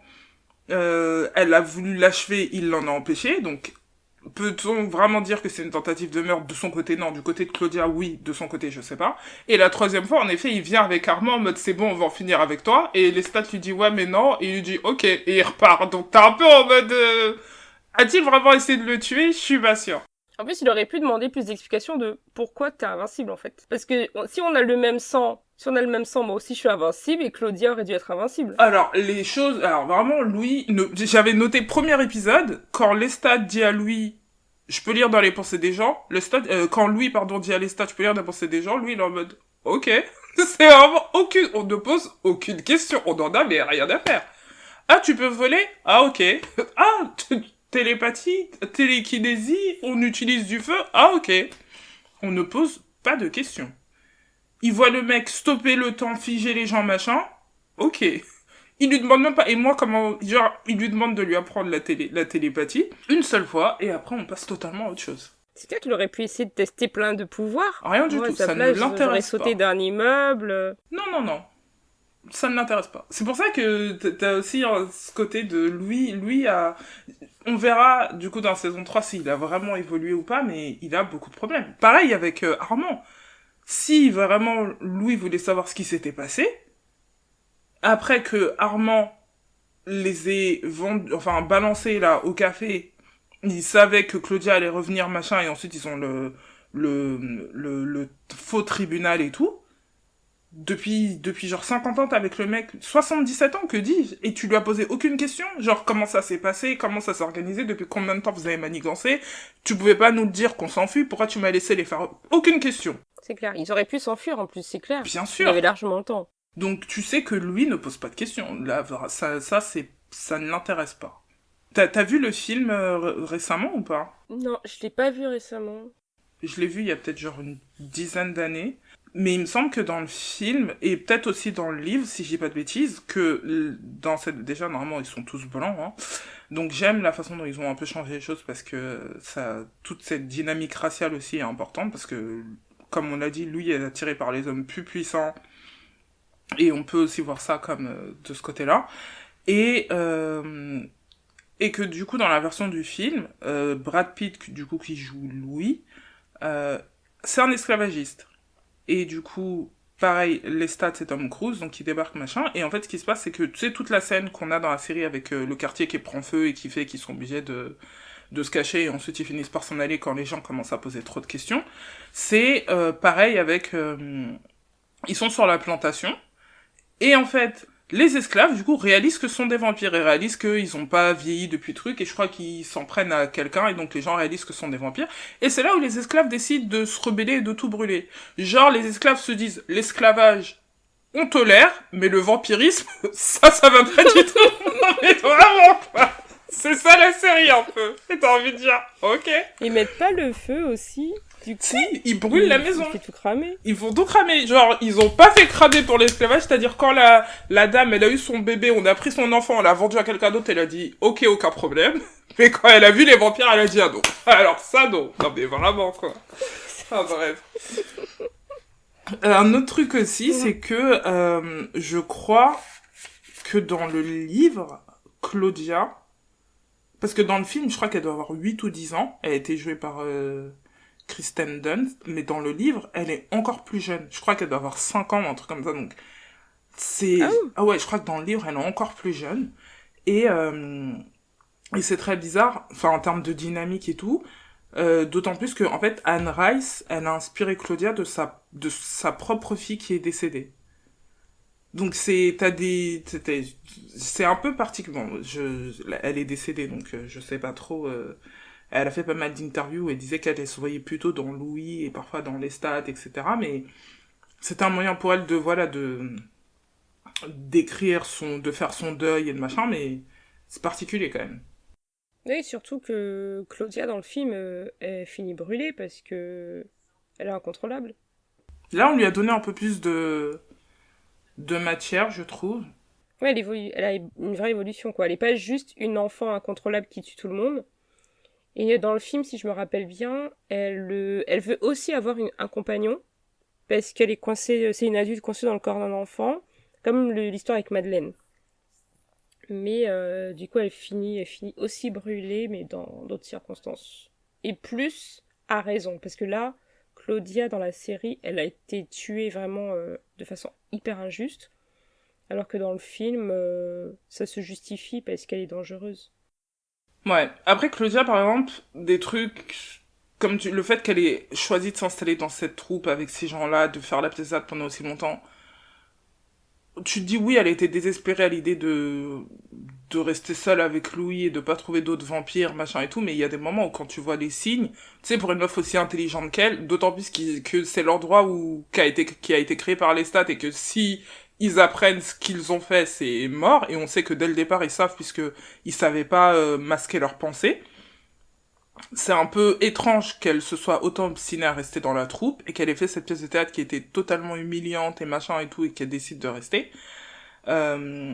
elle a voulu l'achever, il l'en a empêché. Donc, peut-on vraiment dire que c'est une tentative de meurtre? De son côté, non. Du côté de Claudia, oui. De son côté, je sais pas. Et la troisième fois, en effet, il vient avec Armand en mode c'est bon, on va en finir avec toi. Et Lestat lui dit ouais, mais non. Et il lui dit ok. Et il repart. Donc t'es un peu en mode a-t-il vraiment essayé de le tuer? Je suis pas sûr.
En plus, il aurait pu demander plus d'explications de pourquoi t'es invincible, en fait. Parce que si on a le même sang, Si on a le même sang, moi aussi je suis invincible et Claudia aurait dû être invincible.
Alors, les choses... Alors, vraiment, Louis... J'avais noté premier épisode, quand Lestat dit à Louis... Je peux lire dans les pensées des gens. Quand Louis, pardon, dit à Lestat, je peux lire dans les pensées des gens, lui, il est en mode... Ok. C'est vraiment aucune... On ne pose aucune question. On en a, mais rien à faire. Ah, tu peux voler? Ah, ok. Ah, télépathie, télékinésie, on utilise du feu? Ah, ok. On ne pose pas de questions. Il voit le mec stopper le temps, figer les gens, machin. Ok. Il lui demande même pas, et moi, comment, genre, il lui demande de lui apprendre la télépathie, une seule fois, et après, on passe totalement à autre chose.
C'est clair qu'il aurait pu essayer de tester plein de pouvoirs.
Rien du
Moi, à
tout,
sa
ça ne
place,
l'intéresse
j'aurais
pas.
sauté d'un immeuble.
Non, non, non. Ça ne l'intéresse pas. C'est pour ça que t'as aussi ce côté de Louis. Louis a... On verra, du coup, dans saison 3, s'il a vraiment évolué ou pas, mais il a beaucoup de problèmes. Pareil avec Armand. Si vraiment Louis voulait savoir ce qui s'était passé, après que Armand les ait balancés là au café, il savait que Claudia allait revenir, machin, et ensuite ils ont le faux tribunal et tout. Depuis genre 50 ans, t'es avec le mec, 77 ans, que dis-je? Et tu lui as posé aucune question? Genre, comment ça s'est passé? Comment ça s'est organisé? Depuis combien de temps vous avez manigancé? Tu pouvais pas nous le dire qu'on s'enfuit? Pourquoi tu m'as laissé les faire? Aucune question.
C'est clair, ils auraient pu s'enfuir en plus, c'est clair.
Bien
Il
sûr.
avait largement le temps.
Donc tu sais que lui ne pose pas de questions. Là, ça ne l'intéresse pas. T'as vu le film récemment ou pas?
Non, je l'ai pas vu récemment.
Je l'ai vu il y a peut-être genre une dizaine d'années. Mais il me semble que dans le film, et peut-être aussi dans le livre, si je dis pas de bêtises, que dans cette... Déjà, normalement, ils sont tous blancs, hein. Donc j'aime la façon dont ils ont un peu changé les choses, parce que toute cette dynamique raciale aussi est importante, parce que, comme on l'a dit, lui est attiré par les hommes plus puissants, et on peut aussi voir ça comme de ce côté-là. Et que du coup, dans la version du film, Brad Pitt, du coup, qui joue Louis, c'est un esclavagiste. Et du coup, pareil, Lestat, c'est Tom Cruise, donc il débarque, machin. Et en fait, ce qui se passe, c'est que, tu sais, toute la scène qu'on a dans la série avec le quartier qui prend feu et qui fait qu'ils sont obligés de se cacher, et ensuite ils finissent par s'en aller quand les gens commencent à poser trop de questions, c'est pareil avec... ils sont sur la plantation, et en fait... Les esclaves, du coup, réalisent que ce sont des vampires et réalisent qu'ils ont pas vieilli depuis le truc et je crois qu'ils s'en prennent à quelqu'un et donc les gens réalisent que ce sont des vampires. Et c'est là où les esclaves décident de se rebeller et de tout brûler. Genre, les esclaves se disent, l'esclavage, on tolère, mais le vampirisme, ça va pas du tout. Non mais vraiment, quoi. C'est ça la série, un peu. Et t'as envie de dire, ok.
Ils mettent pas le feu aussi, du coup.
Si, ils brûlent la maison.
Ils font tout cramer.
Ils vont tout cramer. Genre, ils ont pas fait cramer pour l'esclavage, c'est-à-dire quand la dame, elle a eu son bébé, on a pris son enfant, on l'a vendu à quelqu'un d'autre, elle a dit, ok, aucun problème. Mais quand elle a vu les vampires, elle a dit, ah non. Alors ça, non. Non mais vraiment, quoi. Ah, bref. Un autre truc aussi, c'est que je crois que dans le livre, Claudia... Parce que dans le film, je crois qu'elle doit avoir 8 ou 10 ans. Elle a été jouée par Kristen Dunst. Mais dans le livre, elle est encore plus jeune. Je crois qu'elle doit avoir 5 ans, un truc comme ça. Donc, c'est... Ah ouais, je crois que dans le livre, elle est encore plus jeune. Et c'est très bizarre, enfin, en termes de dynamique et tout. D'autant plus que, en fait, Anne Rice, elle a inspiré Claudia de sa propre fille qui est décédée. Donc c'est un peu particulier. Bon, elle est décédée, donc je sais pas trop. Elle a fait pas mal d'interviews et disait qu'elle se voyait plutôt dans Louis et parfois dans Lestat, etc. Mais c'était un moyen pour elle de faire son deuil et de machin, mais c'est particulier quand même.
Oui, surtout que Claudia dans le film, elle finit brûlée parce que elle est incontrôlable.
Là, on lui a donné un peu plus de matière, je trouve.
Ouais, elle a une vraie évolution, quoi. Elle est pas juste une enfant incontrôlable qui tue tout le monde. Et dans le film, si je me rappelle bien, elle veut aussi avoir un compagnon, parce qu'elle est coincée, c'est une adulte coincée dans le corps d'un enfant, comme l'histoire avec Madeleine. Mais du coup, elle finit aussi brûlée, mais dans d'autres circonstances. Et plus à raison, parce que là, Claudia, dans la série, elle a été tuée vraiment de façon hyper injuste, alors que dans le film, ça se justifie parce qu'elle est dangereuse.
Ouais. Après, Claudia, par exemple, des trucs le fait qu'elle ait choisi de s'installer dans cette troupe avec ces gens-là, de faire la pesade pendant aussi longtemps, tu te dis oui, elle était désespérée à l'idée de rester seule avec Louis et de pas trouver d'autres vampires, machin et tout, mais il y a des moments où quand tu vois les signes, tu sais, pour une meuf aussi intelligente qu'elle, d'autant plus que c'est l'endroit qui a été créé par les stats et que si ils apprennent ce qu'ils ont fait, c'est mort, et on sait que dès le départ, ils savent puisque ils savaient pas masquer leurs pensées. C'est un peu étrange qu'elle se soit autant obstinée à rester dans la troupe et qu'elle ait fait cette pièce de théâtre qui était totalement humiliante et machin et tout et qu'elle décide de rester. Euh,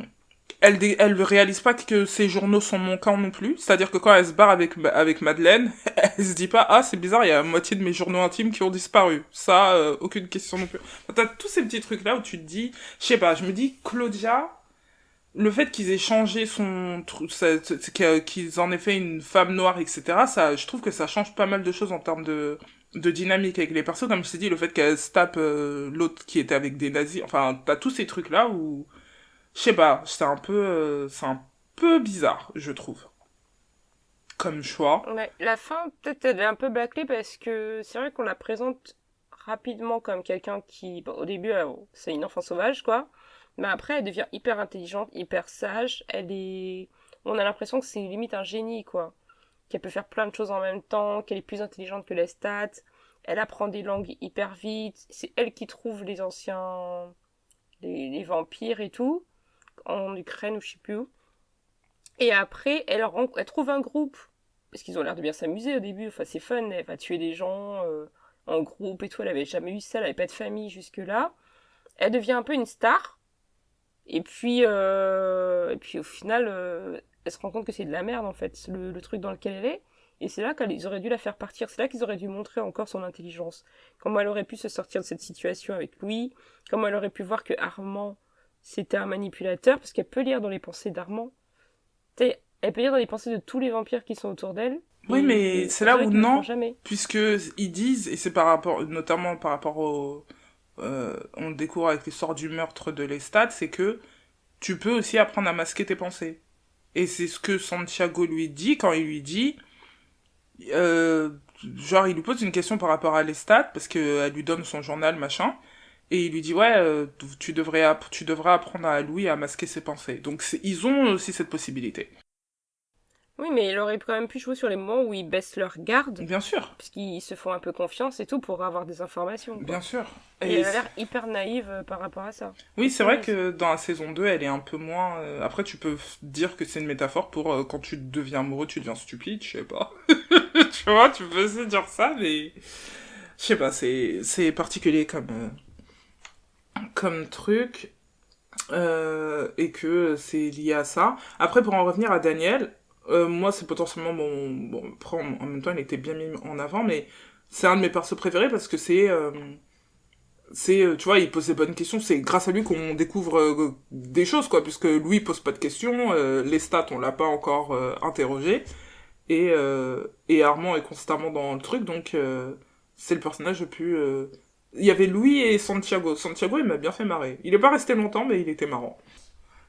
elle réalise pas que ses journaux sont manquants non plus. C'est-à-dire que quand elle se barre avec Madeleine, elle se dit pas, ah, c'est bizarre, il y a la moitié de mes journaux intimes qui ont disparu. Ça, aucune question non plus. Enfin, t'as tous ces petits trucs-là où tu te dis, je sais pas, je me dis, Claudia, le fait qu'ils aient changé qu'ils en aient fait une femme noire, etc., ça, je trouve que ça change pas mal de choses en termes de dynamique avec les persos. Comme je t'ai dit, le fait qu'elle se tape l'autre qui était avec des nazis, enfin, t'as tous ces trucs-là où, je sais pas, c'est un peu bizarre, je trouve, comme choix.
Ouais, la fin, peut-être, elle est un peu bâclée parce que c'est vrai qu'on la présente rapidement comme quelqu'un qui, bon, au début, c'est une enfant sauvage, quoi. Mais après, elle devient hyper intelligente, hyper sage. On a l'impression que c'est limite un génie, quoi. Qu'elle peut faire plein de choses en même temps, qu'elle est plus intelligente que les stats. Elle apprend des langues hyper vite. C'est elle qui trouve les anciens, les vampires et tout, en Ukraine ou je sais plus où. Et après, elle trouve un groupe. Parce qu'ils ont l'air de bien s'amuser au début. Enfin, c'est fun. Elle va tuer des gens en groupe et tout. Elle avait jamais eu ça. Elle avait pas de famille jusque-là. Elle devient un peu une star. Et puis au final, elle se rend compte que c'est de la merde en fait, le truc dans lequel elle est. Et c'est là qu'ils auraient dû la faire partir. C'est là qu'ils auraient dû montrer encore son intelligence. Comment elle aurait pu se sortir de cette situation avec Louis. Comment elle aurait pu voir que Armand, c'était un manipulateur. Parce qu'elle peut lire dans les pensées d'Armand. Elle peut lire dans les pensées de tous les vampires qui sont autour d'elle.
Oui, mais c'est là où non,
jamais.
puisque ils disent, et c'est par rapport, notamment par rapport on le découvre avec l'histoire du meurtre de Lestat, c'est que tu peux aussi apprendre à masquer tes pensées. Et c'est ce que Santiago lui dit quand il lui dit, genre il lui pose une question par rapport à Lestat, parce qu'elle lui donne son journal, machin, et il lui dit, ouais, tu devrais apprendre à Louis à masquer ses pensées. Donc ils ont aussi cette possibilité.
Oui, mais elle aurait quand même pu jouer sur les moments où ils baissent leur garde.
Bien sûr.
Parce qu'ils se font un peu confiance et tout pour avoir des informations. Quoi.
Bien sûr.
Et elle a l'air hyper naïve par rapport à ça.
Oui, c'est vrai que dans la saison 2, elle est un peu moins... Après, tu peux dire que c'est une métaphore pour quand tu deviens amoureux, tu deviens stupide, je sais pas. Tu vois, tu peux aussi dire ça, mais... Je sais pas, c'est particulier comme truc. Et que c'est lié à ça. Après, pour en revenir à Daniel, moi, c'est potentiellement bon, après, en même temps, il était bien mis en avant, mais c'est un de mes persos préférés parce que tu vois, il pose des bonnes questions, c'est grâce à lui qu'on découvre des choses, quoi, puisque lui, il pose pas de questions, les stats, on l'a pas encore interrogé, et Armand est constamment dans le truc, donc c'est le personnage le plus... Il y avait Louis et Santiago. Santiago, il m'a bien fait marrer. Il est pas resté longtemps, mais il était marrant.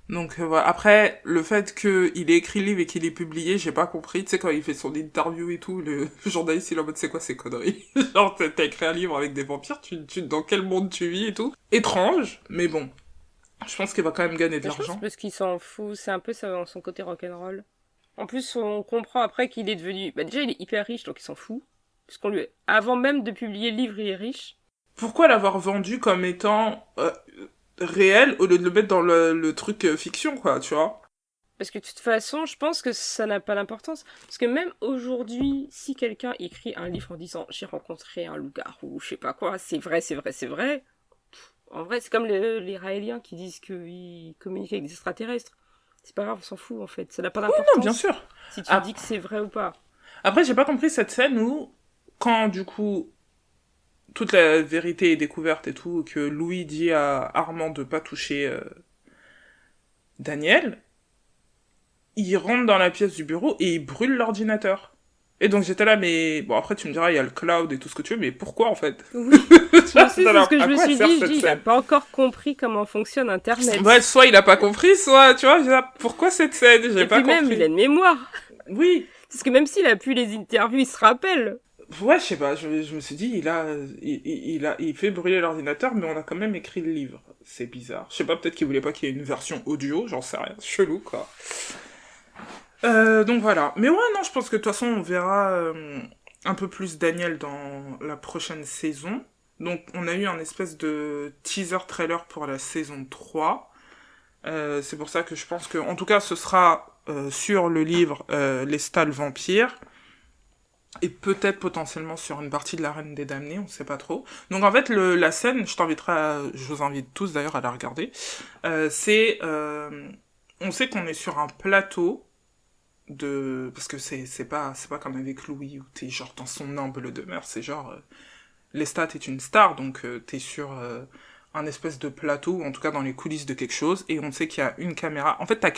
Donc voilà. Après, le fait qu'il ait écrit le livre et qu'il ait publié, j'ai pas compris. Tu sais, quand il fait son interview et tout, le journaliste, il est en mode, c'est quoi ces conneries? Genre, t'as écrit un livre avec des vampires, dans quel monde tu vis et tout. Étrange, mais bon. Je pense qu'il va quand même gagner de l'argent.
Parce qu'il s'en fout, c'est un peu ça, son côté rock'n'roll. En plus, on comprend après qu'il est devenu... Bah déjà, il est hyper riche, donc il s'en fout. Parce qu'on lui... Avant même de publier le livre, il est riche.
Pourquoi l'avoir vendu comme étant réel au lieu de le mettre dans le truc fiction, quoi, tu vois?
Parce que de toute façon, je pense que ça n'a pas d'importance. Parce que même aujourd'hui, si quelqu'un écrit un livre en disant « J'ai rencontré un loup-garou » ou je sais pas quoi, c'est vrai, c'est vrai, c'est vrai. En vrai, c'est comme les Raéliens qui disent qu'ils communiquent avec des extraterrestres. C'est pas grave, on s'en fout en fait. Ça n'a pas d'importance.
Oui, non, bien sûr.
Si tu dis que c'est vrai ou pas.
Après, j'ai pas compris cette scène où, quand du coup, toute la vérité est découverte et tout, que Louis dit à Armand de pas toucher Daniel, il rentre dans la pièce du bureau et il brûle l'ordinateur. Et donc j'étais là, mais bon, après tu me diras, il y a le cloud et tout ce que tu veux, mais pourquoi en fait?
Oui, c'est ce que je me suis dit, il a pas encore compris comment fonctionne Internet.
Ouais, soit il a pas compris, soit, tu vois, pourquoi cette scène? J'ai pas compris.
Et puis même, il a une mémoire.
Oui.
Parce que même s'il a pu les interviews, il se rappelle.
Ouais, je sais pas, je me suis dit, il fait brûler l'ordinateur, mais on a quand même écrit le livre. C'est bizarre. Je sais pas, peut-être qu'ils voulaient pas qu'il y ait une version audio, j'en sais rien. Chelou, quoi. Donc voilà. Mais ouais, non, je pense que de toute façon, on verra un peu plus Daniel dans la prochaine saison. Donc on a eu un espèce de teaser trailer pour la saison 3. C'est pour ça que je pense que, en tout cas, ce sera sur le livre Lestat le vampire. Et peut-être potentiellement sur une partie de la Reine des Damnés, on sait pas trop. Donc en fait, la scène, je vous invite tous d'ailleurs à la regarder, on sait qu'on est sur un plateau parce que c'est pas comme avec Louis où t'es genre dans son humble demeure, c'est genre, Lestat est une star, donc t'es sur un espèce de plateau, ou en tout cas dans les coulisses de quelque chose, et on sait qu'il y a une caméra. En fait, t'as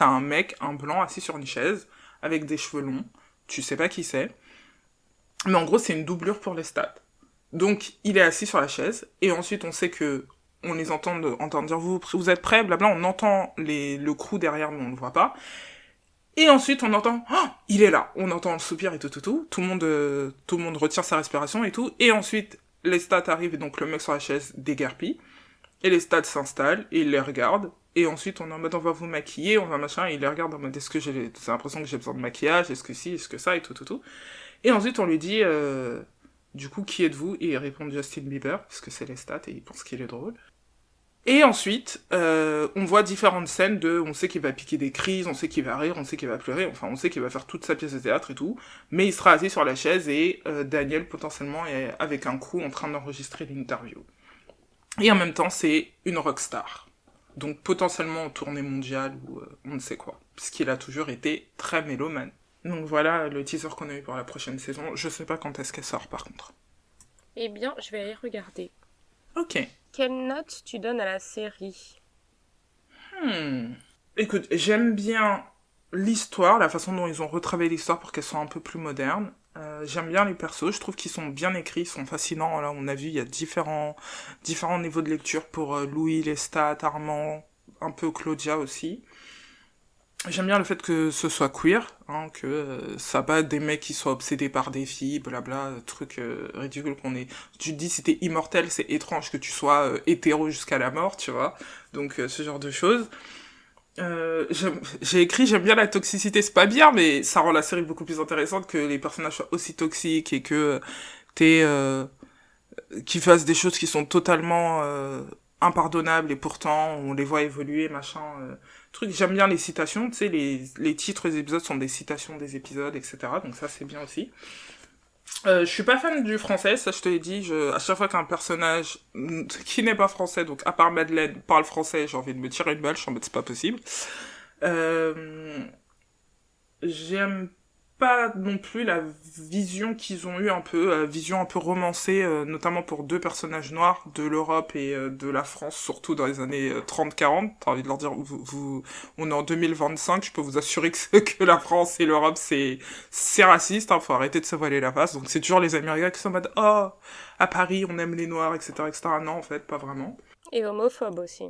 un mec, un blanc assis sur une chaise, avec des cheveux longs, tu sais pas qui c'est, mais en gros, c'est une doublure pour Lestat. Donc, il est assis sur la chaise, et ensuite, on sait que on les entend dire vous êtes prêts, blabla, on entend le crew derrière, mais on le voit pas. Et ensuite, on entend oh, il est là. On entend le soupir et tout le monde retire sa respiration et tout. Et ensuite, Lestat arrive, et donc le mec sur la chaise déguerpit. Et Lestat s'installe, et il les regarde. Et ensuite, on est en mode on va vous maquiller, on va machin, et il les regarde en mode est-ce que j'ai l'impression que j'ai besoin de maquillage, est-ce que si, est-ce que ça, et tout. Et ensuite, on lui dit, du coup, qui êtes-vous? Et il répond Justin Bieber, parce que c'est Lestat, et il pense qu'il est drôle. Et ensuite, on voit différentes scènes on sait qu'il va piquer des crises, on sait qu'il va rire, on sait qu'il va pleurer, enfin, on sait qu'il va faire toute sa pièce de théâtre et tout, mais il sera assis sur la chaise, et Daniel, potentiellement, est avec un crew en train d'enregistrer l'interview. Et en même temps, c'est une rockstar. Donc, potentiellement en tournée mondiale, ou on ne sait quoi, puisqu'il a toujours été très mélomane. Donc voilà le teaser qu'on a eu pour la prochaine saison. Je sais pas quand est-ce qu'elle sort par contre.
Eh bien, je vais aller regarder.
Ok.
Quelle note tu donnes à la série?
Écoute, j'aime bien l'histoire, la façon dont ils ont retravaillé l'histoire pour qu'elle soit un peu plus moderne. J'aime bien les persos, je trouve qu'ils sont bien écrits, ils sont fascinants. Là, on a vu, il y a différents niveaux de lecture pour Louis, Lestat, Armand, un peu Claudia aussi. J'aime bien le fait que ce soit queer, hein, que ça pas des mecs qui soient obsédés par des filles, blabla, truc ridicule qu'on est... Tu te dis, si t'es immortel, c'est étrange que tu sois hétéro jusqu'à la mort, tu vois. Donc, ce genre de choses. J'ai écrit, j'aime bien la toxicité, c'est pas bien, mais ça rend la série beaucoup plus intéressante que les personnages soient aussi toxiques et que qu'ils fassent des choses qui sont totalement impardonnables et pourtant on les voit évoluer, machin. Truc, j'aime bien les citations, tu sais, les titres des épisodes sont des citations des épisodes, etc. Donc ça c'est bien aussi. Je suis pas fan du français, ça je te l'ai dit, à chaque fois qu'un personnage qui n'est pas français, donc à part Madeleine, parle français, j'ai envie de me tirer une balle, je suis en mode c'est pas possible. J'aime pas non plus la vision qu'ils ont eu un peu, vision un peu romancée, notamment pour deux personnages noirs de l'Europe et de la France, surtout dans les années 30-40. T'as envie de leur dire, on est en 2025, je peux vous assurer que la France et l'Europe, c'est raciste, hein, faut arrêter de se voiler la face. Donc c'est toujours les Américains qui sont en mode, oh, à Paris, on aime les Noirs, etc., etc. Non, en fait, pas vraiment.
Et homophobe aussi.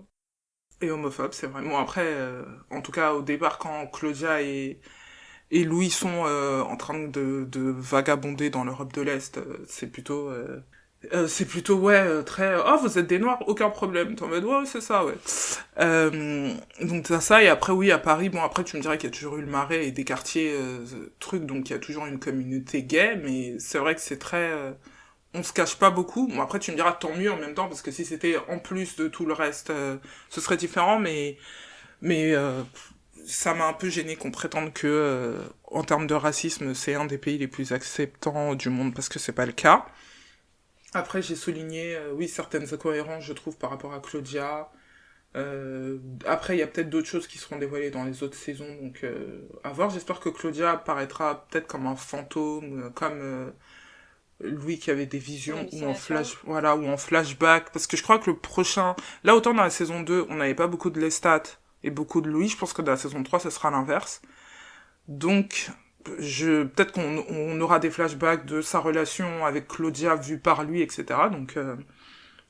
Et homophobe, c'est vrai. Bon, après, en tout cas, au départ, quand Claudia et Louis sont en train de vagabonder dans l'Europe de l'Est, c'est plutôt ouais, très oh vous êtes des noirs, aucun problème. T'es en mode ouais c'est ça ouais. Donc t'as ça, et après oui à Paris, bon après tu me dirais qu'il y a toujours eu le Marais et des quartiers trucs, donc il y a toujours une communauté gay, mais c'est vrai que c'est très on se cache pas beaucoup. Bon après tu me diras tant mieux en même temps, parce que si c'était en plus de tout le reste ce serait différent, mais ça m'a un peu gêné qu'on prétende que, en termes de racisme, c'est un des pays les plus acceptants du monde, parce que c'est pas le cas. Après, j'ai souligné, oui, certaines incohérences, je trouve, par rapport à Claudia. Après, il y a peut-être d'autres choses qui seront dévoilées dans les autres saisons, donc à voir. J'espère que Claudia apparaîtra peut-être comme un fantôme, comme Louis qui avait des visions, ou ou en flashback, parce que je crois que le prochain... Là, autant dans la saison 2, on n'avait pas beaucoup de Lestat et beaucoup de Louis, je pense que dans la saison 3, ça sera l'inverse. Donc, peut-être qu'on aura des flashbacks de sa relation avec Claudia vue par lui, etc. Donc,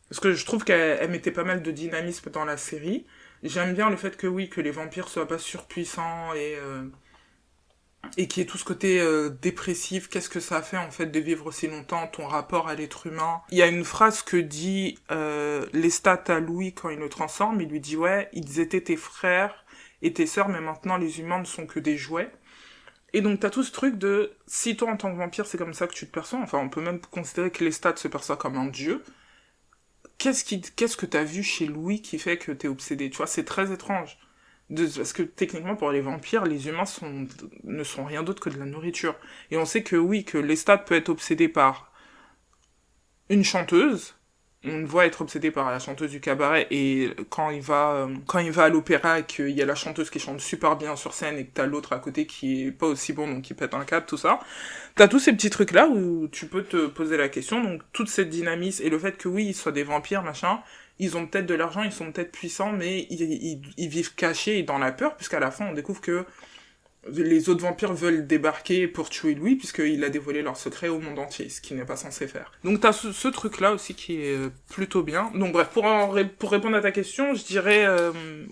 parce que je trouve qu'elle mettait pas mal de dynamisme dans la série. J'aime bien le fait que oui, que les vampires soient pas surpuissants et qui est tout ce côté dépressif, qu'est-ce que ça a fait en fait de vivre aussi longtemps, ton rapport à l'être humain. Il y a une phrase que dit Lestat à Louis quand il le transforme, il lui dit ouais, ils étaient tes frères et tes sœurs, mais maintenant les humains ne sont que des jouets. Et donc t'as tout ce truc de, si toi en tant que vampire c'est comme ça que tu te perçois, enfin on peut même considérer que Lestat se perçoit comme un dieu, qu'est-ce que t'as vu chez Louis qui fait que t'es obsédé, tu vois, c'est très étrange. Parce que techniquement, pour les vampires, les humains ne sont rien d'autre que de la nourriture. Et on sait que oui, que Lestat peut être obsédé par une chanteuse. On le voit être obsédé par la chanteuse du cabaret. Et quand il va à l'opéra et qu'il y a la chanteuse qui chante super bien sur scène et que t'as l'autre à côté qui est pas aussi bon, donc qui pète un câble, tout ça. T'as tous ces petits trucs-là où tu peux te poser la question. Donc toute cette dynamisme et le fait que oui, ils soient des vampires, machin... Ils ont peut-être de l'argent, ils sont peut-être puissants, mais ils vivent cachés et dans la peur, puisqu'à la fin, on découvre que les autres vampires veulent débarquer pour tuer Louis, puisqu'il a dévoilé leur secret au monde entier, ce qu'il n'est pas censé faire. Donc t'as ce truc-là aussi qui est plutôt bien. Donc bref, pour répondre à ta question, je dirais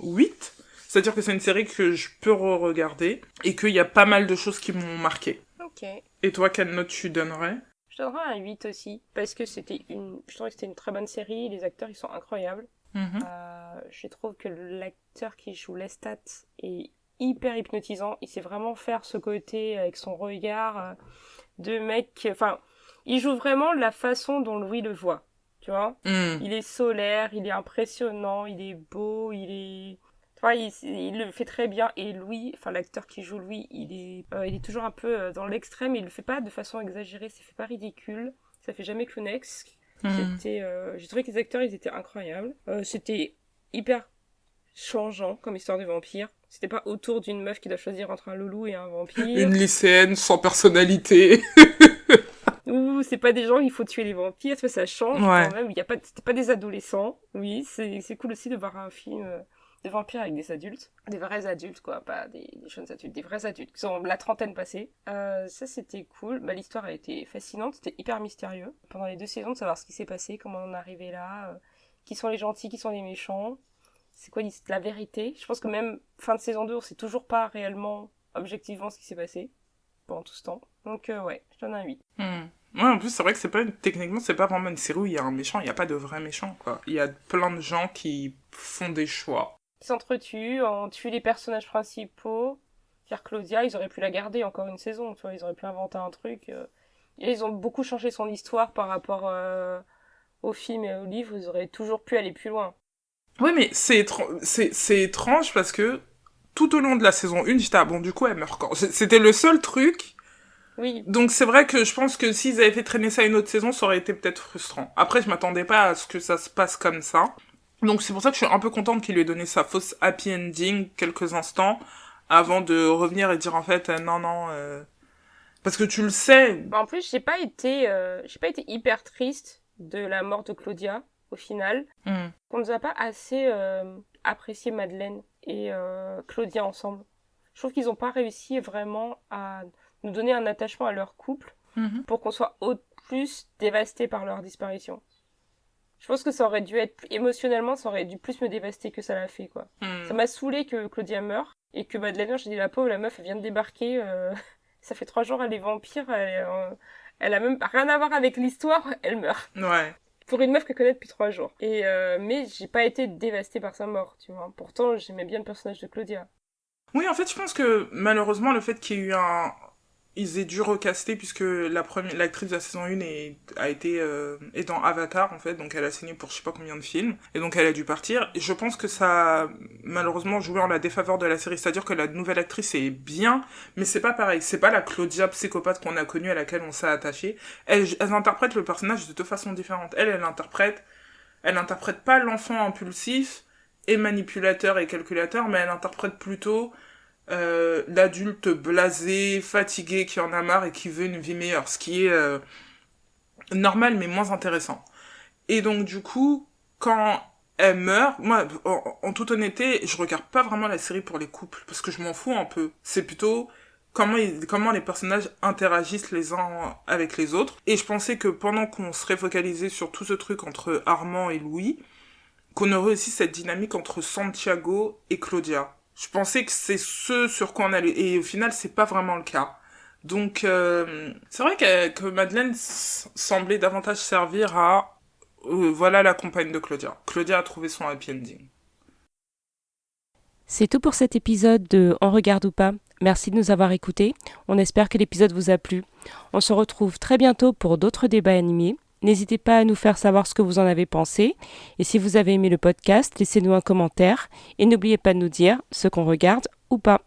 8. C'est-à-dire que c'est une série que je peux re-regarder, et qu'il y a pas mal de choses qui m'ont marqué.
Ok.
Et toi, quelle note tu donnerais ?
Je donnerais un 8 aussi, parce que je trouvais que c'était une très bonne série, les acteurs ils sont incroyables. Je trouve que l'acteur qui joue Lestat est hyper hypnotisant, il sait vraiment faire ce côté avec son regard de mec, enfin, il joue vraiment la façon dont Louis le voit, tu vois. Il est solaire, il est impressionnant, il est beau, enfin, il le fait très bien, et Louis, enfin l'acteur qui joue Louis, il est toujours un peu dans l'extrême, il le fait pas de façon exagérée, ça fait pas ridicule, ça fait jamais clownesque. J'ai trouvé que les acteurs ils étaient incroyables. C'était hyper changeant comme histoire de vampire. C'était pas autour d'une meuf qui doit choisir entre un loulou et un vampire.
Une lycéenne sans personnalité.
Ouh, c'est pas des gens, il faut tuer les vampires, ça change quand même. C'était pas des adolescents. Oui, c'est cool aussi de voir un film de vampires avec des adultes. Des vrais adultes, quoi, pas des jeunes adultes, des vrais adultes qui sont la trentaine passée. Ça, c'était cool. Bah, l'histoire a été fascinante, c'était hyper mystérieux. Pendant les 2 saisons, de savoir ce qui s'est passé, comment on est arrivé là, qui sont les gentils, qui sont les méchants. C'est quoi la vérité? Je pense que même fin de saison 2, on sait toujours pas réellement, objectivement, ce qui s'est passé pendant tout ce temps. Donc, ouais, je donne un 8.
Ouais, en plus, c'est vrai que techniquement, c'est pas vraiment une série où il y a un méchant, il n'y a pas de vrai méchant, quoi. Il y a plein de gens qui font des choix.
Ils s'entretuent, on tue les personnages principaux. Pierre Claudia, ils auraient pu la garder encore une saison, tu vois, ils auraient pu inventer un truc. Et ils ont beaucoup changé son histoire par rapport au film et au livre, ils auraient toujours pu aller plus loin.
Ouais, mais c'est étrange parce que tout au long de la saison 1, j'étais, ah bon, du coup, elle meurt quand? C'était le seul truc.
Oui.
Donc c'est vrai que je pense que s'ils avaient fait traîner ça une autre saison, ça aurait été peut-être frustrant. Après, je m'attendais pas à ce que ça se passe comme ça. Donc c'est pour ça que je suis un peu contente qu'il lui ait donné sa fausse happy ending quelques instants avant de revenir et dire en fait non. Parce que tu le sais.
En plus, j'ai pas été hyper triste de la mort de Claudia au final. On nous a pas assez apprécié Madeleine et Claudia ensemble. Je trouve qu'ils ont pas réussi vraiment à nous donner un attachement à leur couple pour qu'on soit au plus dévasté par leur disparition. Je pense que ça aurait dû être émotionnellement, ça aurait dû plus me dévaster que ça l'a fait, quoi. Ça m'a saoulé que Claudia meure et que Madeleine, j'ai dit la pauvre, la meuf, elle vient de débarquer, ça fait 3 jours, elle est vampire, elle a même rien à voir avec l'histoire, elle meurt.
Ouais.
Pour une meuf qu'elle connaît depuis 3 jours. Mais j'ai pas été dévastée par sa mort, tu vois. Pourtant, j'aimais bien le personnage de Claudia.
Oui, en fait, je pense que malheureusement, le fait qu'il y ait eu ils aient dû recaster puisque l'actrice de la saison 1 est dans Avatar, en fait, donc elle a signé pour je sais pas combien de films, et donc elle a dû partir. Et je pense que ça a malheureusement joué en la défaveur de la série, c'est-à-dire que la nouvelle actrice est bien, mais c'est pas pareil, c'est pas la Claudia psychopathe qu'on a connue à laquelle on s'est attaché. Elles interprètent le personnage de 2 façons différentes. Elle interprète pas l'enfant impulsif et manipulateur et calculateur, mais elle interprète plutôt l'adulte blasé, fatigué, qui en a marre et qui veut une vie meilleure, ce qui est normal mais moins intéressant. Et donc du coup, quand elle meurt, moi, en toute honnêteté, je regarde pas vraiment la série pour les couples, parce que je m'en fous un peu. C'est plutôt comment les personnages interagissent les uns avec les autres. Et je pensais que pendant qu'on serait focalisé sur tout ce truc entre Armand et Louis, qu'on aurait aussi cette dynamique entre Santiago et Claudia. Je pensais que c'est ce sur quoi on allait... Et au final, c'est pas vraiment le cas. Donc, c'est vrai que Madeleine semblait davantage servir à... voilà la compagne de Claudia. Claudia a trouvé son happy ending.
C'est tout pour cet épisode de On regarde ou pas. Merci de nous avoir écoutés. On espère que l'épisode vous a plu. On se retrouve très bientôt pour d'autres débats animés. N'hésitez pas à nous faire savoir ce que vous en avez pensé. Et si vous avez aimé le podcast, laissez-nous un commentaire. Et n'oubliez pas de nous dire ce qu'on regarde ou pas.